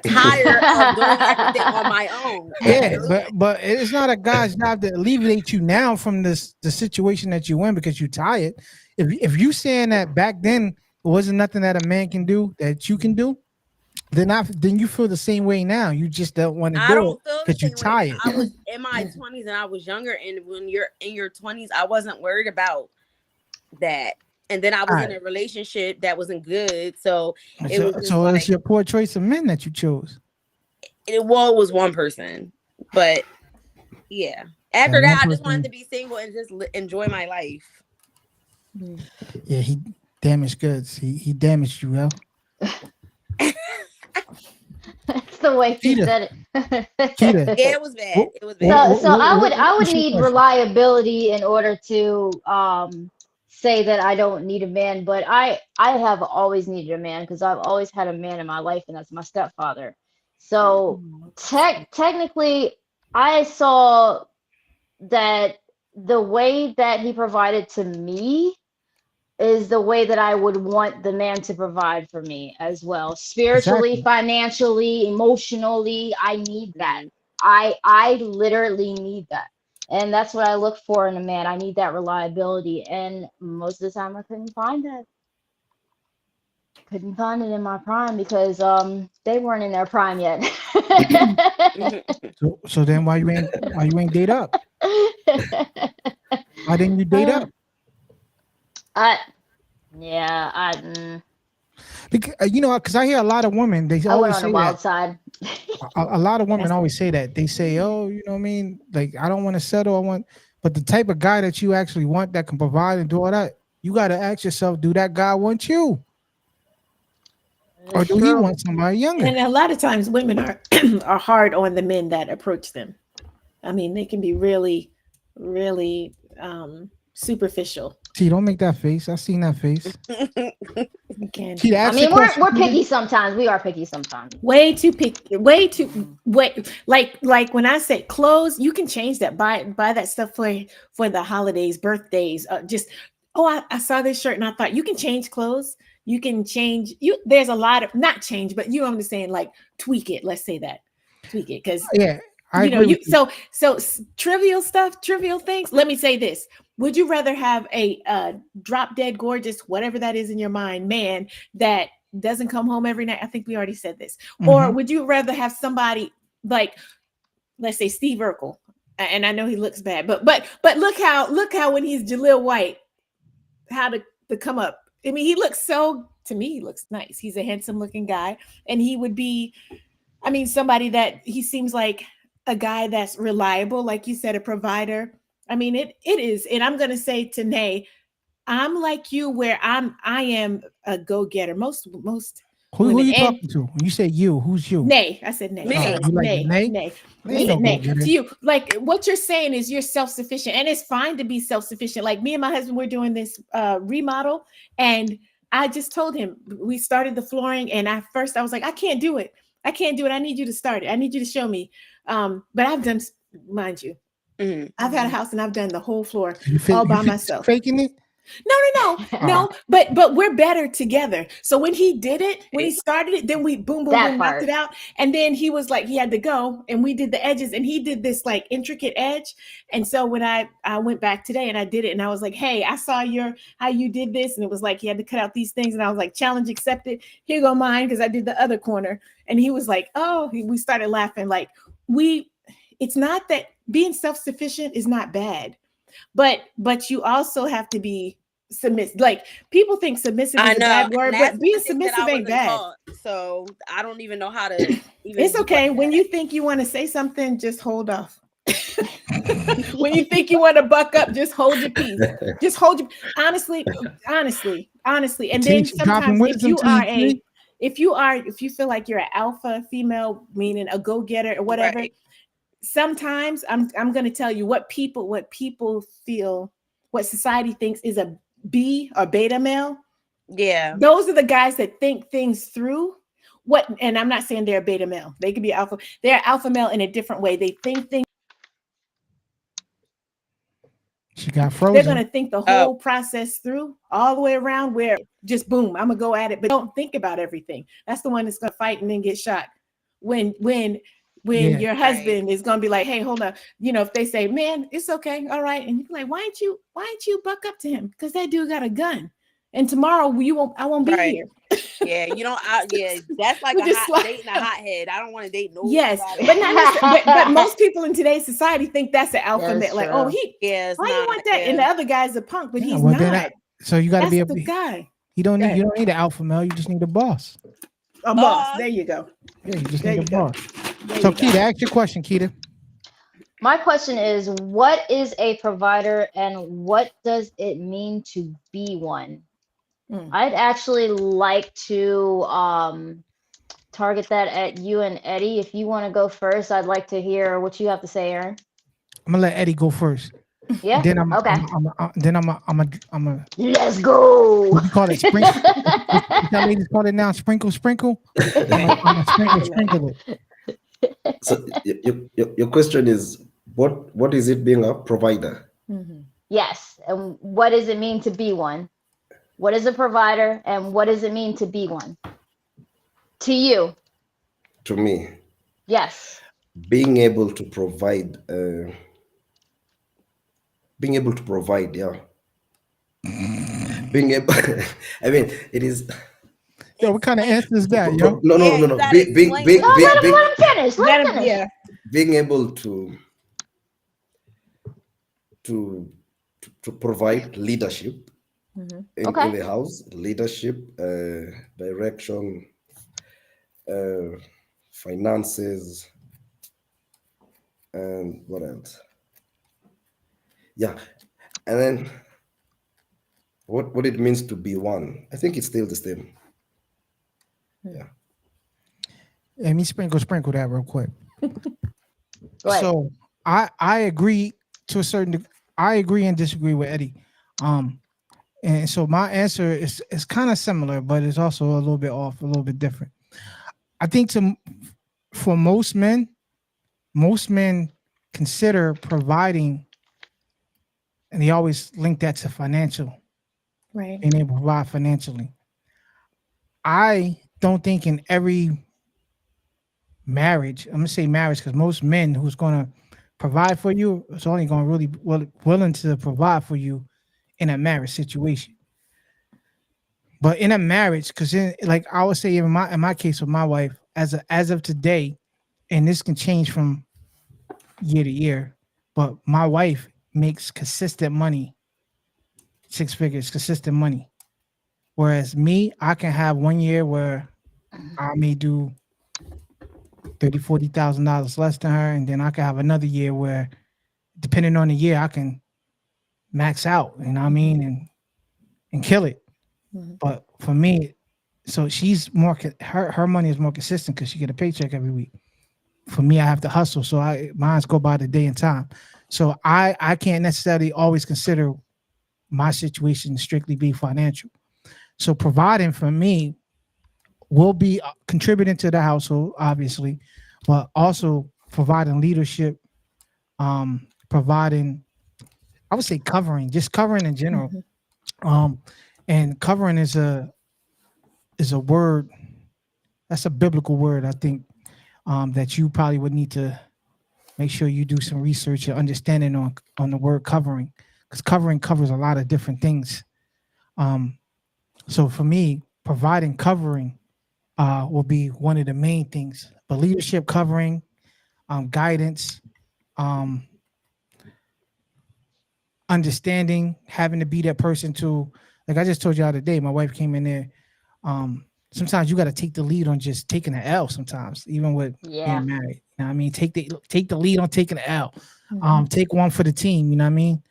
Tired of doing everything on my own. Yeah, but it's not a guy's job to alleviate you now from the situation that you're in because you're tired. If you saying that back then it wasn't nothing that a man can do that you can do, Then you feel the same way now. You just don't want to I do don't it feel the because you're same way. tired. I was in my 20s and I was younger, and when you're in your 20s, I wasn't worried about that. And then I was in a relationship that wasn't good, so it was just So like it's your poor choice of men that you chose. it was one person, but yeah. After That that, one I just wanted person- to be single and just enjoy my life. Yeah, he damaged goods. He damaged you, L. That's the way he Cheetah. said it. Cheetah. Yeah, it was bad. What- It was So, bad. so I would what's your need question? reliability in order to say that I don't need a man, but I have always needed a man because I've always had a man in my life, and that's my stepfather. So technically, I saw that the way that he provided to me is the way that I would want the man to provide for me as well. Spiritually, Exactly. financially, emotionally, I need that. I literally need that. And that's what I look for in a man. I need that reliability. And most of the time I couldn't find that. Couldn't find it in my prime because they weren't in their prime yet. So then why you ain't date up? Why didn't you date up? Because because I hear a lot of women. They I went always on the say wild that. side. A lot of women always say that. They say, "Oh, you know what I mean? Like I don't want to settle. I want." But the type of guy that you actually want that can provide and do all that, you got to ask yourself, do that guy want you? Or It's do he true. want somebody younger? And a lot of times women are are hard on the men that approach them. I mean, they can be really, really superficial. See, don't make that face. I seen that face. You can. See, I ask mean, the question. we're picky sometimes. We are picky sometimes. Way too picky. Way too like when I say clothes, you can change that. Buy that stuff for the holidays, birthdays. Just I saw this shirt and I thought you can change clothes. You can change there's a lot of not change, but you know what I'm saying, like tweak it. Let's say that. Tweak it because Yeah, I you know, agree with you. so trivial stuff, trivial things. Let me say this. Would you rather have a drop dead gorgeous, whatever that is in your mind, man that doesn't come home every night? I think we already said this. Or would you rather have somebody like, let's say Steve Urkel? And I know he looks bad, but look how when he's Jaleel White, how to come up. I mean, he looks to me, he looks nice. He's a handsome looking guy, and he would be, I mean, somebody that he seems like a guy that's reliable, like you said, a provider. I mean, it is. And I'm going to say to Nay, I'm like you where I am a go-getter. Most Who women. you And talking to? When you say you, who's you? Nay, I said Nay. Me. Sorry. You like Nay. Nay? Nay. Nay I ain't said no Nay. go-getter. To you, like what you're saying is you're self-sufficient, and it's fine to be self-sufficient. Like me and my husband, we're doing this remodel, and I just told him we started the flooring, and at first I was like, I can't do it. I need you to start it. I need you to show me. But I've done, mind you, I've had a house and I've done the whole floor all by myself. Faking it? No. But we're better together. So when he did it, when he started it, then we boom, That knocked part. it out. And then he was like, he had to go, and we did the edges, and he did this like intricate edge. And so when I went back today and I did it, and I was like, hey, I saw how you did this, and it was like he had to cut out these things, and I was like, challenge accepted. Here go mine, because I did the other corner. And he was like, oh, we started laughing. Like it's not that being self-sufficient is not bad. But you also have to be submissive. Like people think submissive is a bad word, but being submissive ain't bad. So I don't even know how to even. It's okay. When you think you want to say something, just hold off. When you think you want to buck up, just hold your peace. Just hold your honestly. And then sometimes if you feel like you're an alpha female, meaning a go-getter or whatever. Right. Sometimes I'm going to tell you what people feel, what society thinks is a B or beta male. Yeah. Those are the guys that think things through. And I'm not saying they're a beta male. They could be alpha. They're alpha male in a different way. They think things. She got frozen. They're going to think the whole process through all the way around where just boom, I'm going to go at it, but don't think about everything. That's the one that's going to fight and then get shot. When your husband is going to be like, hey, hold on. You know, if they say, man, it's okay. All right. And you're like, why ain't you buck up to him? Because that dude got a gun. And tomorrow I won't be here. Yeah, you don't. Yeah, that's like We a just hot slide- dating a hothead. I don't want to date no. Yes, but not necessarily, but most people in today's society think that's an alpha That is male. Like, oh, true. he Yeah, it's why you not, want that? And the yeah. other guy's a punk, but Yeah, he's well, not. then so you got to That's be the guy. you don't Go need ahead. an alpha male. You just need a boss. A boss. There you go. Yeah, you just There need a you go. boss. There So you go. Keita, ask your question, Keita. My question is, what is a provider and what does it mean to be one? Mm. I'd actually like to target that at you and Eddie. If you want to go first, I'd like to hear what you have to say, Aaron. I'm gonna let Eddie go first. Yeah. Then I'm Okay. I'm a Let's go. what you call it sprinkle. What that ladies call it now? Sprinkle. I'm a sprinkle it. So your question is what is it being a provider? Mhm. Yes. And what does it mean to be one? What is a provider and what does it mean to be one? To you. To me, Yes. being able to provide, yeah. Being able, I mean, it is. Yo, what kind of answer is that, yo? No. Yeah, you gotta explain No, let him finish. Let him finish. Yeah. Being able to provide leadership Mhm. Okay. in the house, leadership, direction, finances, and what else? Yeah, and then what it means to be one. I think it's still the same. Yeah. Let me sprinkle that real quick. Go ahead. So I agree to a certain. I agree and disagree with Eddie. And so my answer is kind of similar, but it's also a little bit off, a little bit different. I think for most men consider providing, and they always link that to financial, Right. being able to provide financially. I don't think in every marriage, I'm gonna say marriage because most men who's gonna provide for you is only gonna really willing to provide for you in a marriage situation. But in a marriage, because like I would say in my case with my wife, as of today, and this can change from year to year, but my wife makes consistent money, 6 figures, consistent money. Whereas me, I can have 1 year where I may do $30,000-$40,000 less than her, and then I can have another year where, depending on the year, I can max out. You know what I mean, and kill it. Mhm. But for me, so she's more her money is more consistent because she get a paycheck every week. For me, I have to hustle, so mine's go by the day and time. So I can't necessarily always consider my situation strictly be financial. So providing for me will be contributing to the household, obviously, but also providing leadership, providing, I would say just covering in general. Mhm. And covering is a word, that's a biblical word, I think, that you probably would need to make sure you do some research and understanding on the word covering, because covering covers a lot of different things. So for me, providing covering will be one of the main things. But leadership, covering, guidance, understanding, having to be that person to, like I just told you the other day, my wife came in there. Sometimes you got to take the lead on just taking an L sometimes, even with Yeah. being married. You know what I mean? Take the lead on taking an L. Mhm. Take one for the team, you know what I mean?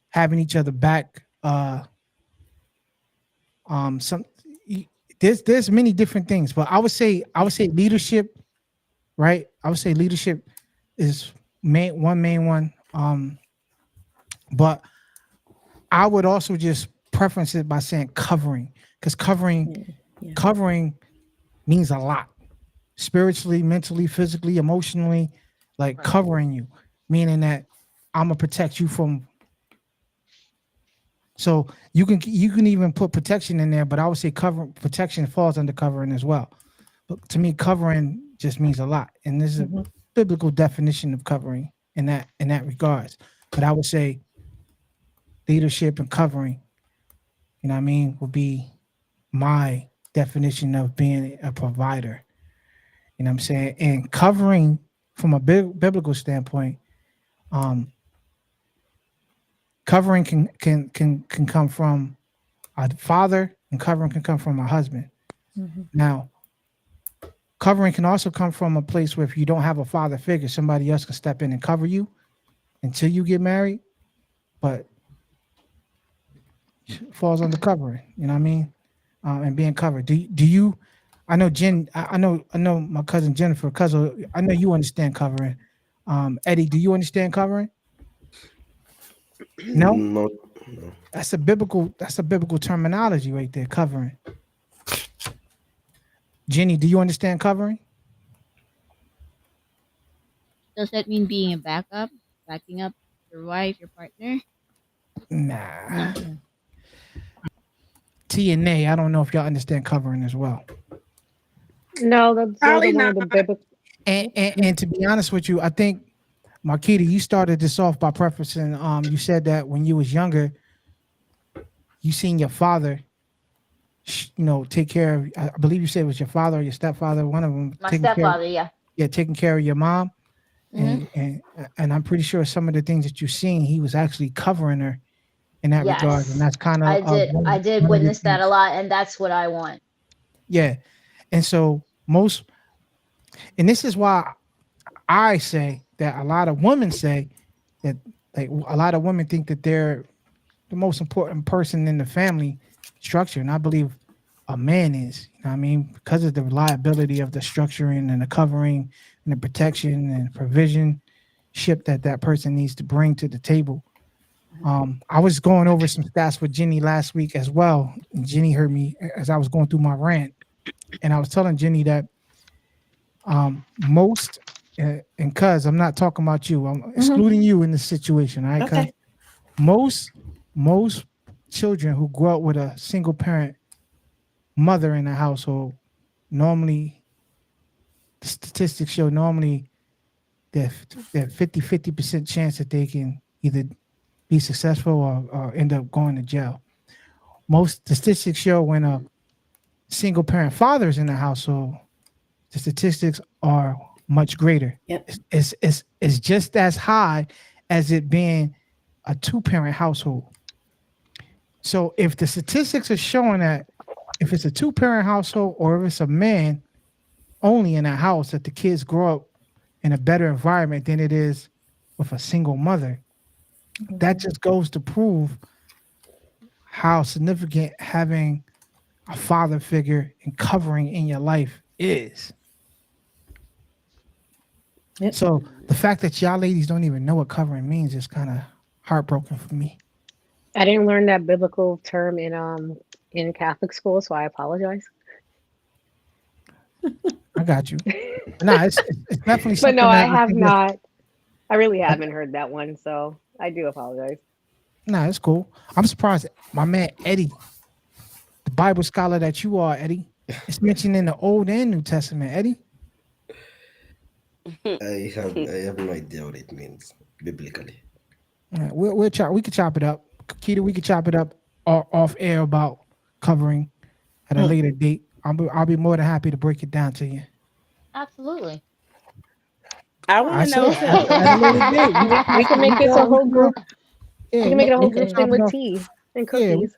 Having each other back. There's many different things, but I would say leadership, right? I would say leadership is one main one. But I would also just preference it by saying covering, because covering means a lot, spiritually, mentally, physically, emotionally, like Right. covering you, meaning that I'm gonna protect you from. So you can even put protection in there, but I would say protection falls under covering as well. But to me, covering just means a lot, and this is a biblical definition of covering in that regards. But I would say leadership and covering, you know what I mean, would be my definition of being a provider. You know what I'm saying? And covering from a biblical standpoint, um, covering can come from a father, and covering can come from a husband. Now, covering can also come from a place where if you don't have a father figure, somebody else can step in and cover you until you get married, but it falls under covering. You know what I mean? And being covered. Do you? I know Jen. I know my cousin Jennifer. Cousin, I know you understand covering. Eddie, do you understand covering? No, No, that's a biblical terminology right there. Covering. Jenny, do you understand covering? Does that mean being a backing up your wife, your partner? Nah. T and A, I don't know if y'all understand covering as well. No, that's Probably one of the not. biblical. And to be honest with you, I think Marquita, you started this off by preferencing. You said that when you was younger, you seen your father, take care of. I believe you said it was your father or your stepfather, one of them. My taking care of- stepfather, yeah. yeah, taking care of your mom, Mhm. and I'm pretty sure some of the things that you've seen, he was actually covering her in that regard, and Yes. that's kind of I did witness that a lot, and that's what I want. Yeah, and so and this is why I say that a lot of women say that, like, a lot of women think that they're the most important person in the family structure, and I believe a man is. You know what I mean? Because of the reliability of the structuring and the covering and the protection and provision ship that person needs to bring to the table. I was going over some stats with Jenny last week as well. And Jenny heard me as I was going through my rant, and I was telling Jenny that most, and cuz I'm not talking about you, I'm excluding you in this situation, all right? Cuz Okay. most children who grow up with a single parent mother in the household, normally the statistics show normally that 50% chance that they can either be successful or end up going to jail. Most statistics show when a single parent father is in the household, the statistics are much greater. Yep. It's just as high as it being a two-parent household. So if the statistics are showing that if it's a two-parent household or if it's a man only in a house, that the kids grow up in a better environment than it is with a single mother, that just goes to prove how significant having a father figure and covering in your life is. Yep. So the fact that y'all ladies don't even know what covering means is kind of heartbroken for me. I didn't learn that biblical term in Catholic school, so I apologize. I got you. Nah, it's definitely But something. no, I that have think not. I really haven't heard that one, so I do apologize. Nah, it's cool. I'm surprised. My man Eddie, the Bible scholar that you are, Eddie, it's mentioned in the Old and New Testament. Eddie, I have no idea what it means biblically. all right, we could chop it up. Keita, we could chop it up off air about covering at a later date. I'll be more than happy to break it down to you. Absolutely. I want to said know. at a later date. We can make this a whole group. Yeah, We can make it a whole we can group thing chop it with up. tea and Yeah, cookies.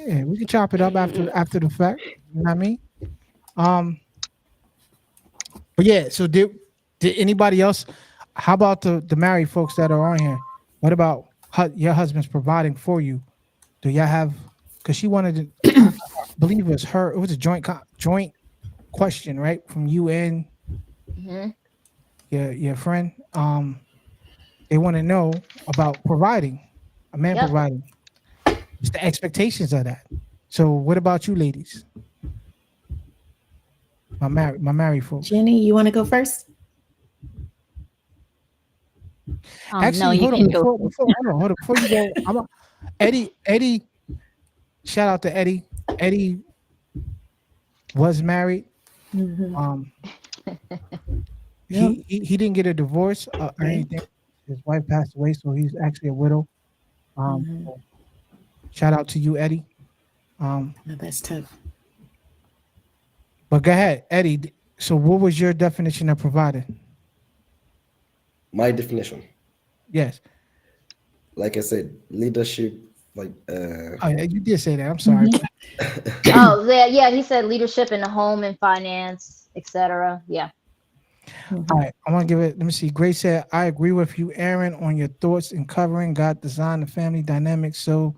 Yeah, we can chop it up after the fact. You know what I mean? But yeah, so did anybody else? How about the married folks that are on here? What about your husband's providing for you? Do y'all have? Because she wanted to, I believe it was her. It was a joint question, right, from you and Mhm. your friend. They want to know about providing, a man Yep. providing. It's the expectations of that. So, what about you, ladies? My married folks. Jenny, you want to go first? No, Actually, you hold can on. go. Hold on. Before you go, Eddie. Shout out to Eddie. Eddie was married. Mhm. He didn't get a divorce or anything. His wife passed away, so he's actually a widow. So shout out to you, Eddie. No, that's tough. But go ahead, Eddie. So, what was your definition of provider? My definition, Yes. like I said, leadership, like Oh, yeah, you did say that. I'm sorry. Oh, yeah, he said leadership in the home and finance, etc. Yeah. All right, I want to give it. Let me see. Grace said, "I agree with you, Aaron, on your thoughts in covering. God designed the family dynamic so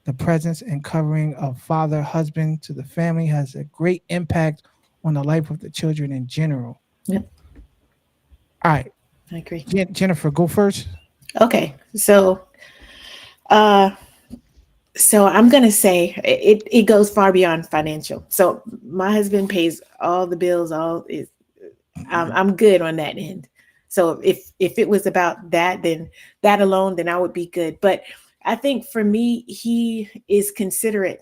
the presence and covering of father, husband to the family has a great impact on the life of the children in general." Yep, All right, I agree. Jennifer, go first. Okay, uh, so I'm gonna say it goes far beyond financial. So my husband pays all the bills, all is I'm good on that end. So if it was about that, then that alone, then I would be good. But I think for me, he is considerate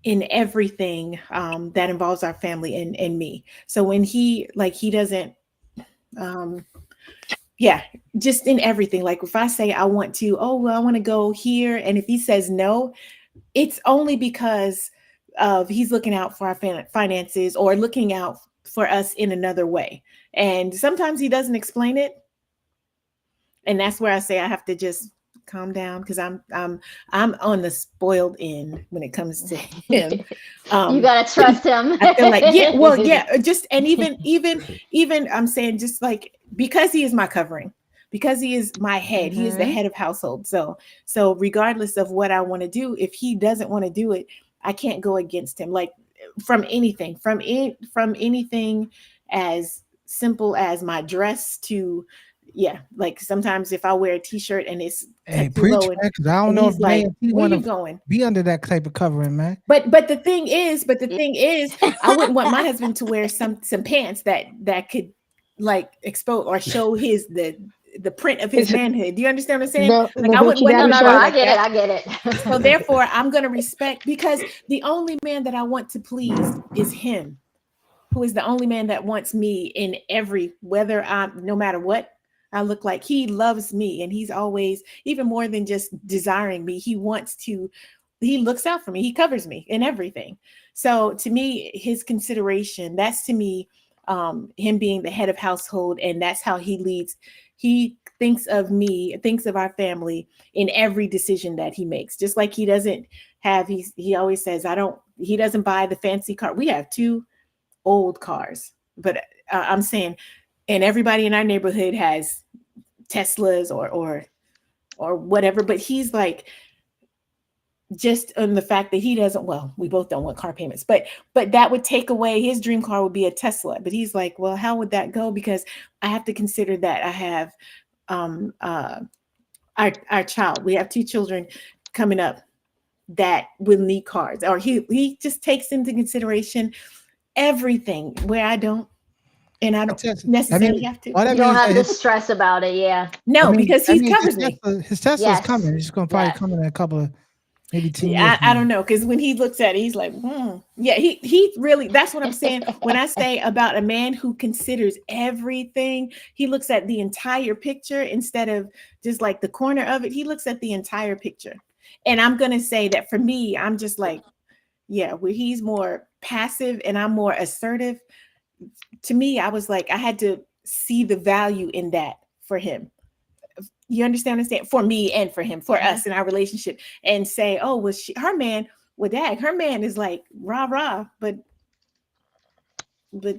in everything that involves our family and me. So when he doesn't um, yeah, just in everything. Like if I say I want to, oh well, I want to go here, and if he says no, it's only because of he's looking out for our finances or looking out for us in another way. And sometimes he doesn't explain it, and that's where I say I have to just calm down because I'm on the spoiled end when it comes to him. You Um, gotta trust him. I feel like yeah, well, yeah, just and even I'm saying just like because he is my covering, because he is my head, he is the Mhm. head of household. So regardless of what I want to do, if he doesn't want to do it, I can't go against him. Like from anything as simple as my dress to yeah, like sometimes if I wear a t-shirt and it's Hey, cut too preach, low man, because I don't and know if he's like, he where want you to going? be under that type of covering, man. But the thing is, I wouldn't want my husband to wear some pants that could like expose or show the print of his It's manhood. Do you understand what I'm saying? the Like I wouldn't hoochie want No, him daddy to no, no. wear shorts. I like get it. that. I get So it. therefore, I'm going to respect because the only man that I want to please is him, who is the only man that wants me in every whether I'm no matter what I look like. He loves me and he's always even more than just desiring me. He looks out for me. He covers me in everything. So to me, his consideration, that's to me him being the head of household and that's how he leads. He thinks of me, thinks of our family in every decision that he makes. Just like he doesn't have he always says he doesn't buy the fancy car. We have two old cars, but I'm saying, and everybody in our neighborhood has Teslas or whatever. But he's like just on the fact that he doesn't. Well, we both don't want car payments, but that would take away his dream car would be a Tesla. But he's like, well, how would that go? Because I have to consider that I have um uh our child. We have two children coming up that will need cars, or he just takes into consideration everything where I don't. And I don't I mean, necessarily have to. all You that don't means that have to stress about it. Yeah. I No, mean, because that he means covers me. His Tesla is coming. Yes. It's going to probably Yes. come in a couple of maybe 10 years. Yeah, from I now. don't know because when he looks at it, he's like, yeah. He really. That's what I'm saying. When I say about a man who considers everything, he looks at the entire picture instead of just like the corner of it. He looks at the entire picture. And I'm gonna say that for me, I'm just like, yeah, where he's more passive and I'm more assertive. To me, I was like, I had to see the value in that for him. You understand? For me and for him, for Mhm. us in our relationship, and say, oh, well, her man, well, dad, her man is like rah rah, but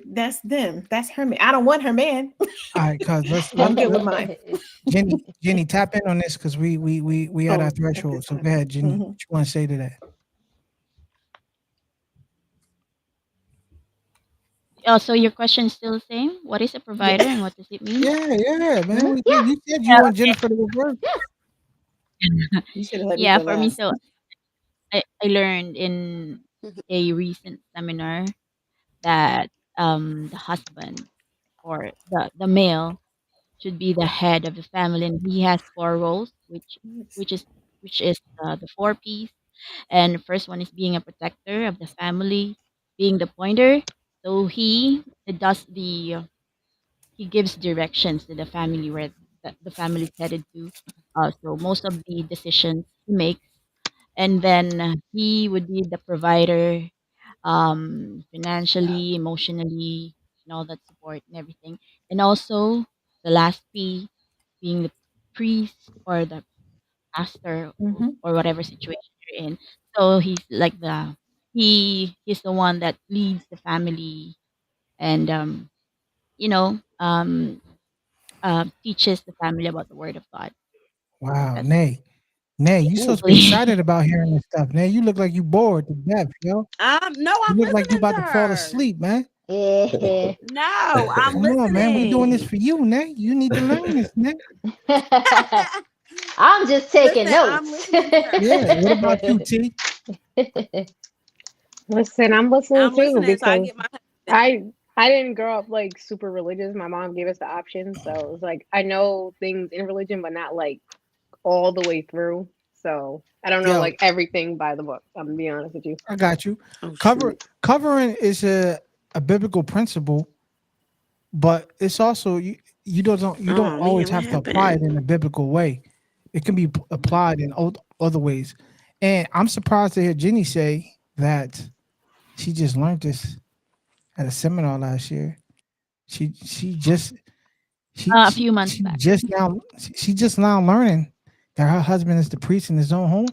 that's them. That's her man. I don't want her man. All right, cuz I'm good with mine. Jenny, tap in on this because we at our Oh, at threshold. this So time. go ahead, Jenny. Mhm. What you want to say to that? Oh, so your question is still the same? What is a provider Yeah. and what does it mean? Yeah, man. Mhm. You said you Yeah, want Jennifer to go first. You should have let me yeah, go for me, last. so I learned in a recent seminar that the husband or the male should be the head of the family, and he has four roles, Yes. which is which is the four P's. And the first one is being a protector of the family, being the pointer. So does he gives directions to the family where the family is headed to. So most of the decisions he makes, and then he would be the provider financially, emotionally, and all that support and everything. And also the last P being the priest or the pastor Mhm. or whatever situation you're in. So he's like he's the one that leads the family and you know teaches the family about the word of God. Wow, That's Nay, you supposed to be basically. excited about hearing this stuff. Nay, you look like you bored to death, yo. No, You I'm look like you listening to about to fall her. asleep, man. Yeah. No, I'm Come on, man. We doing this listening. for you, Nay. You need to learn this, Nay. I'm just taking Listen, I'm notes. listening to her. Yeah. What about you, T? Listen, I'm listening I'm too listening, so I because get my. I I didn't grow up like super religious. My mom gave us the option, so it was like I know things in religion, but not like all the way through. So I don't know Yo, like everything by the book. I'm gonna be honest with you. I got you. Oh Cover shoot. covering is a biblical principle, but it's also you don't Oh always man, what have to apply it happened? in a biblical way. It can be applied in other ways. And I'm surprised to hear Jenny say that she just learned this at a seminar last year. She just she A she few months she back. just now she just now learning that her husband is the priest in his own home.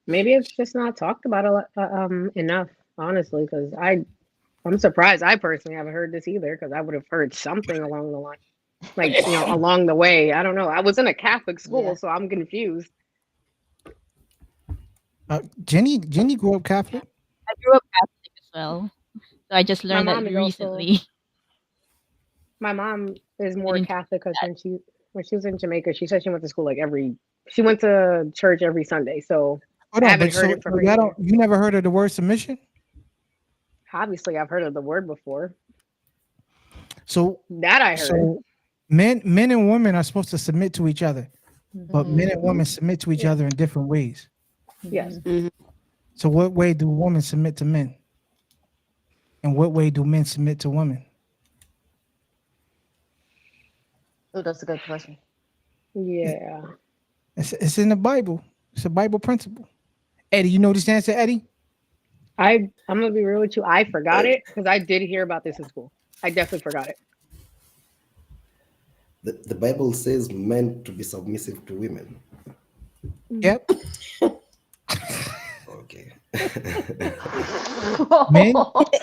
Maybe it's just not talked about a lot, enough, honestly, because I'm surprised. I personally haven't heard this either because I would have heard something along the line, like along the way. I don't know. I was in a Catholic school, Yeah. so I'm confused. Jenny grew up Catholic. I grew up Catholic as well, so I just My learned that mom is also recently. my mom is Get more into Catholic because that. when she was in Jamaica, she said she went to school like she went to church every Sunday. So Hold I on, haven't but heard so, it from so her y'all either. you never heard of the word submission? Obviously, I've heard of the word before. So That I heard. so men and women are supposed to submit to each other, but men and Mhm. women submit to each Yeah. other in different ways. Yes. Mhm. So what way do women submit to men? And what way do men submit to women? Oh, that's a good question. Yeah. It's in the Bible. It's a Bible principle. Eddie, you know this answer, Eddie? I'm gonna be real with you. I forgot it because I did hear about this in school. I definitely forgot it. The Bible says men to be submissive to women. Yep. Okay. Men,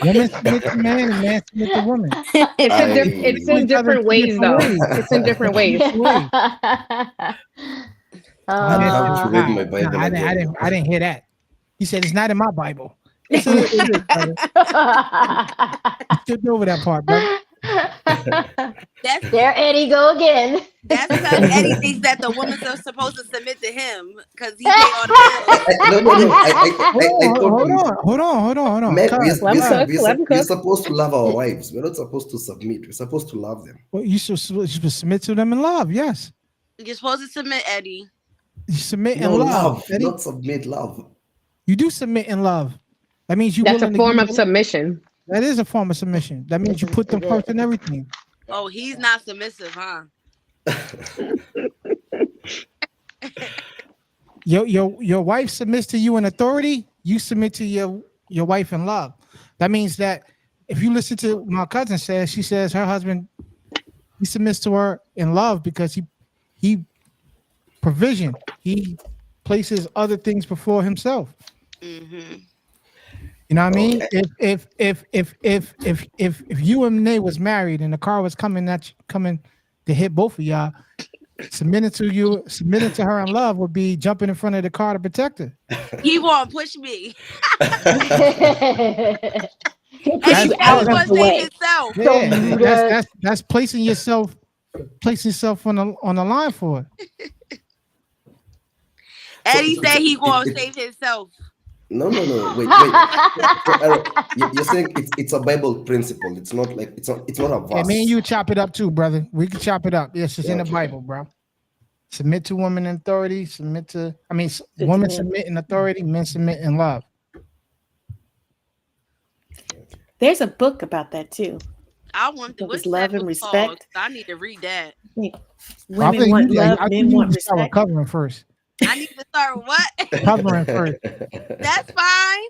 women submit to men, and men submit to women. It's in Each other different ways though. It's in different ways. Different ways. I'd have to read my No, Bible again. I didn't hear that. He said it's not in my Bible. Yes, it is, brother. You skipped over that part, brother. That's There Eddie go again. that's because Eddie thinks that the women are supposed to submit to him because he pay all the bills. No. I thought Hold on. men, Cuz, Let him cook. Let him we're cook. supposed to love our wives. We're not supposed to submit. We're supposed to love them. well, you should submit to them in love. Yes, You're supposed to submit, Eddie. you submit No, in love. love, Eddie. not submit. Love. You do submit in love. That means you That's a willing to form give of submission. That is a form of submission. That means you put them first in everything. Oh, he's not submissive, huh? Your wife submits to you in authority. You submit to your wife in love. That means that if you listen to my cousin says, she says her husband he submits to her in love because he provision. He places other things before himself. Mm-hmm. You know what I mean? Okay. If you and Nate was married and the car was coming to hit both of y'all, submitting to her in love would be jumping in front of the car to protect her. He won't push me. He'll That's- push you Eddie out gonna of the save way. himself. Don't do that. That's placing yourself on the line for it. Eddie said he gonna save himself. No. Wait. So, you're saying it's a Bible principle. It's not like it's not a verse. Yeah, me and you chop it up too, brother. We can chop it up. Yes, it's in the Okay. Bible, bro. Submit to women in authority. Women submit in authority. Men submit in love. There's a book about that too. I want to. It's What's love that and book called? respect. I need to read that. Women want love, men want Start with respect. covering first. I need to start with what? Covering first. That's fine.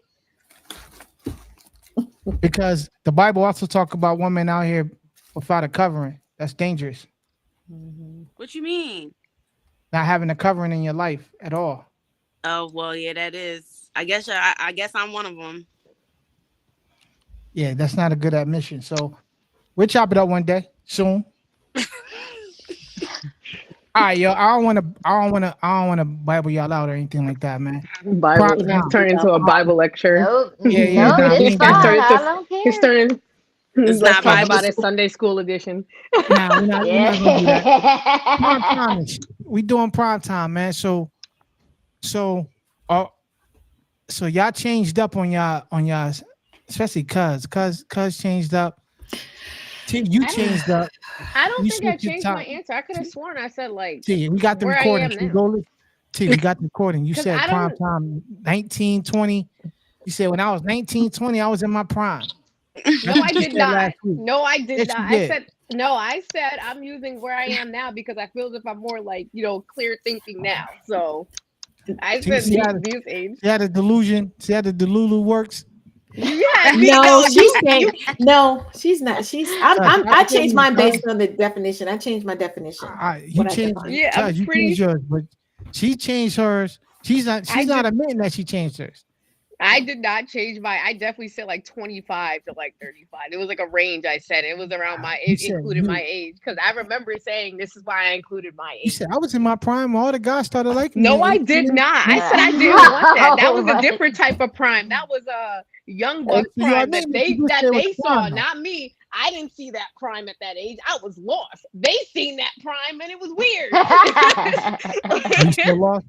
because the Bible also talk about women out here without a covering. That's dangerous. What you mean? Not having a covering in your life at all. Oh well, yeah, that is. I guess I'm one of them. Yeah, that's not a good admission. So we'll chop it up one day soon. All right, yo. I don't want to Bible y'all out or anything like that, man. Bible Prime time. turned into a Bible lecture. Nope. Yeah, Nope, nah, we it's ain't fine. got Started I to- don't care. He's turning. It's Let's not talk Bible about it school. Sunday school edition. Nah, we're not gonna do that. Prime time is- we doing prime time, man. So y'all changed up on y'all, especially cuz changed up. T, you I don't- changed up. I don't You think I switched your changed my time. answer. I could have sworn I said like T, we got the where I recording. am T, now. go li- T, we got the recording. You 'Cause said I prime don't- time 19, 20. You said when I was 19, 20, I was in my prime. No, I did not. Last week. No, I did Yes, not. you I did. said no. I said I'm using where I am now because I feel as if I'm more like clear thinking now. So I See- said see how- these age. See how the delusion, see how the delulu works? You had me. No, she's you, saying no. She's not. I changed mine based on the definition. I changed my definition. You What I changed, define. Yeah, I'm Cuz, you pretty- changed yours, but she changed hers. She's not admitting that she changed hers. I did not change my. I definitely said like 25 to like 35. It was like a range. I said it was around my. You It said included you- my age because I remember saying this is why I included my You age. said I was in my prime. All the guys started liking me. No, at I 18. did not. I said I didn't want that. That was a different type of prime. That was a young buck so you prime admit that that you they stay with saw, prime, though. not me. I didn't see that prime at that age. I was lost. They seen that prime and it was weird. You still lost?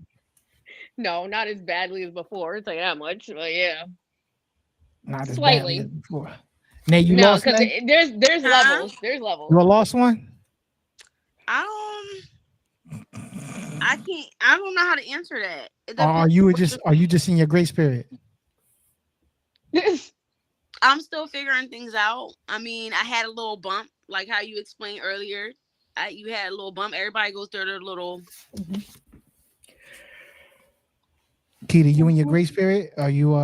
No, not as badly as before. It's like that much, but yeah. Not as Slightly. badly as before. Nay, you No, lost. because Nay? there's Huh? levels. There's levels. You a lost one? I don't know how to answer that. It Or are depends you what just the- are you just in your grace period? I'm still figuring things out. I mean, I had a little bump, like how you explained earlier. You had a little bump. Everybody goes through their little. Keita, you in your grace period? Are you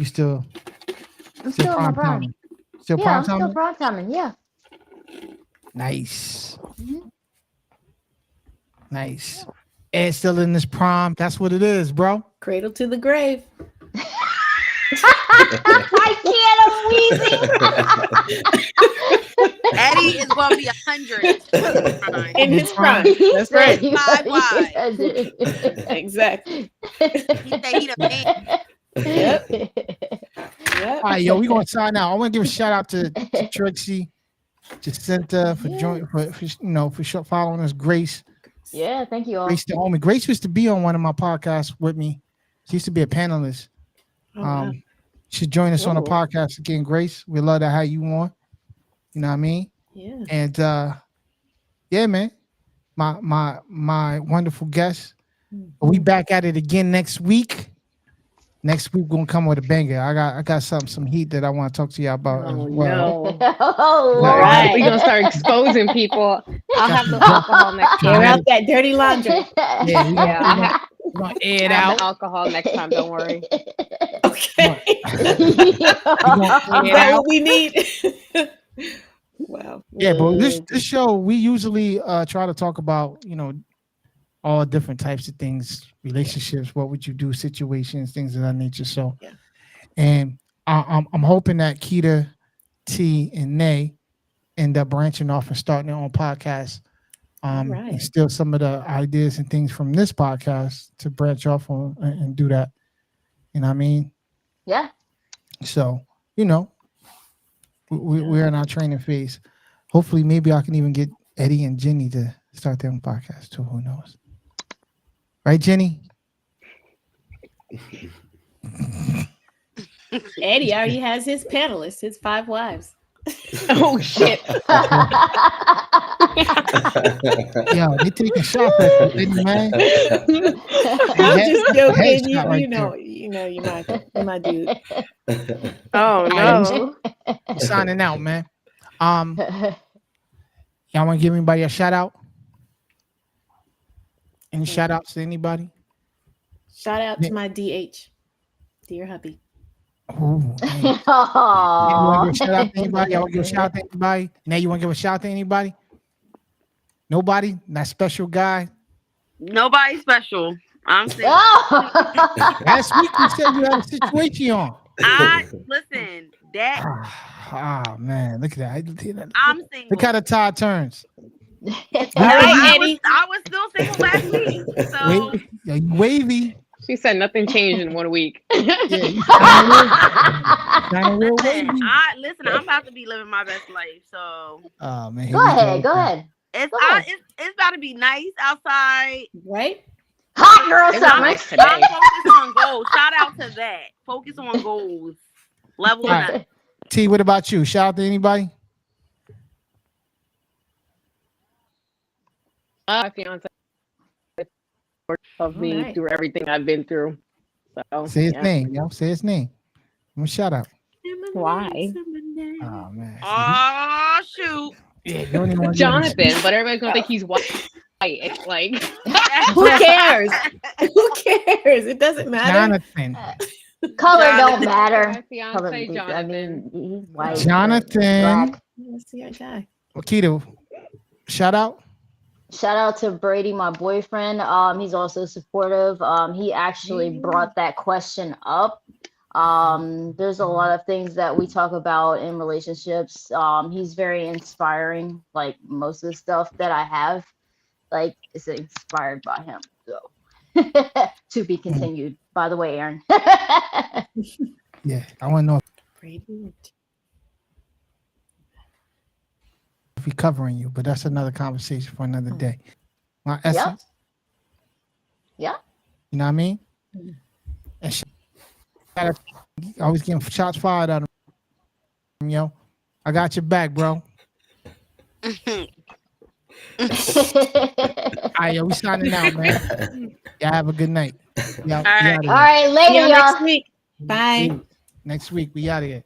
still I'm still in my prime. timing? Still Yeah, prime I'm still timing? prime timing. Yeah. Nice. Mhm. Nice. Ed's still in this prime. That's what it is, bro. Cradle to the grave. I can't. I'm wheezing. Eddie is going to be 100. In his prime. That's right. Exactly. He said he the man. Yep. All right, yo, we gonna sign out. I want to give a shout out to Trixie, Jacinta for joining, for following us. Grace, Yeah, thank you all. Grace the homie. Grace used to be on one of my podcasts with me. She used to be a panelist. Oh, wow. She joined us on a Ooh. podcast again. Grace, we love to have you on. You know what I mean? Yeah. And yeah, man, my wonderful guest. We back at it again next week. Next week we're gonna come with a banger. I got some heat that I want to talk to y'all about as Oh well. no. Oh, All Lord. right. We're gonna start exposing people. I'll have the alcohol next Air time. out that dirty laundry. Yeah, we Yeah, gonna air I it have out. the alcohol next time. Don't worry. Okay. We gonna air Is it that out. what we need? Wow. Yeah, but this show we usually try to talk about all different types of things, relationships, what would you do, situations, things of that nature. So, Yeah. and I'm hoping that Keita, T, and Nay end up branching off and starting their own podcast. Right. And steal some of the ideas and things from this podcast to branch off on and do that. You know what I mean? Yeah. So, we're in our training phase. Hopefully, maybe I can even get Eddie and Jenny to start their own podcast too. Who knows? Right, Jenny? Eddie already has his panelists, his 5 wives. Oh shit. Yeah, they taking shots at you, Eddie, man. I'm Head- just joking. headshot right You're my dude. Oh no. I'm signing out, man. Y'all want to give anybody a shout out? Any shout outs to anybody? Shout out to my DH, dear hubby. Ooh, dang. You want Aw. to give a shout out to anybody? I want to give a shout out to anybody. Now you want to give a shout out to anybody? Nobody? That special guy? Nobody special. I'm single. Oh. Last week you said you had a situation. Listen, that Ah, man, look at that. I'm single. Look how the tide turns. All right, Eddie. I was still single last week. So Wavy. She said nothing changed in 1 week. Yeah, you sounding real listen, wavy. I'm about to be living my best life. So Oh man. here Go we ahead. Go ahead. it's Go ahead. it's about to be nice outside. Right? Hot girl It was summer. nice today. I'm focused on goals. Shout out to that. Focus on goals. Level All right. up. T, what about you? Shout out to anybody? My fiance of me Alright. through everything I've been through. So Say his yeah. name, yo. Say his name. I'm gonna shout out. Why? Oh man. Oh shoot. Yeah, you don't even wanna do Jonathan, but everybody's gonna think he's white. It's like Who cares? Who cares? It doesn't this. matter. Jonathan. Color don't Jonathan. matter. my Color, fiance I Jonathan. mean, he's white. Jonathan. Black. Let's see our guy. Keto. Shout out. Shout out to Brady, my boyfriend. He's also supportive. He actually brought that question up. There's a lot of things that we talk about in relationships. He's very inspiring. Like most of the stuff that I have, like is inspired by him. So to be continued. By the way, Aaron. Yeah, I want to know Brady. if we covering you, but that's another conversation for another day. My essence. Yeah. You know what I mean? And always getting shots fired at him, yo. I got your back, bro. All right, yo, we signing out, man. Y'all have a good night. All right. All right, later, See you y'all. next week. Bye. Next week, we out of here.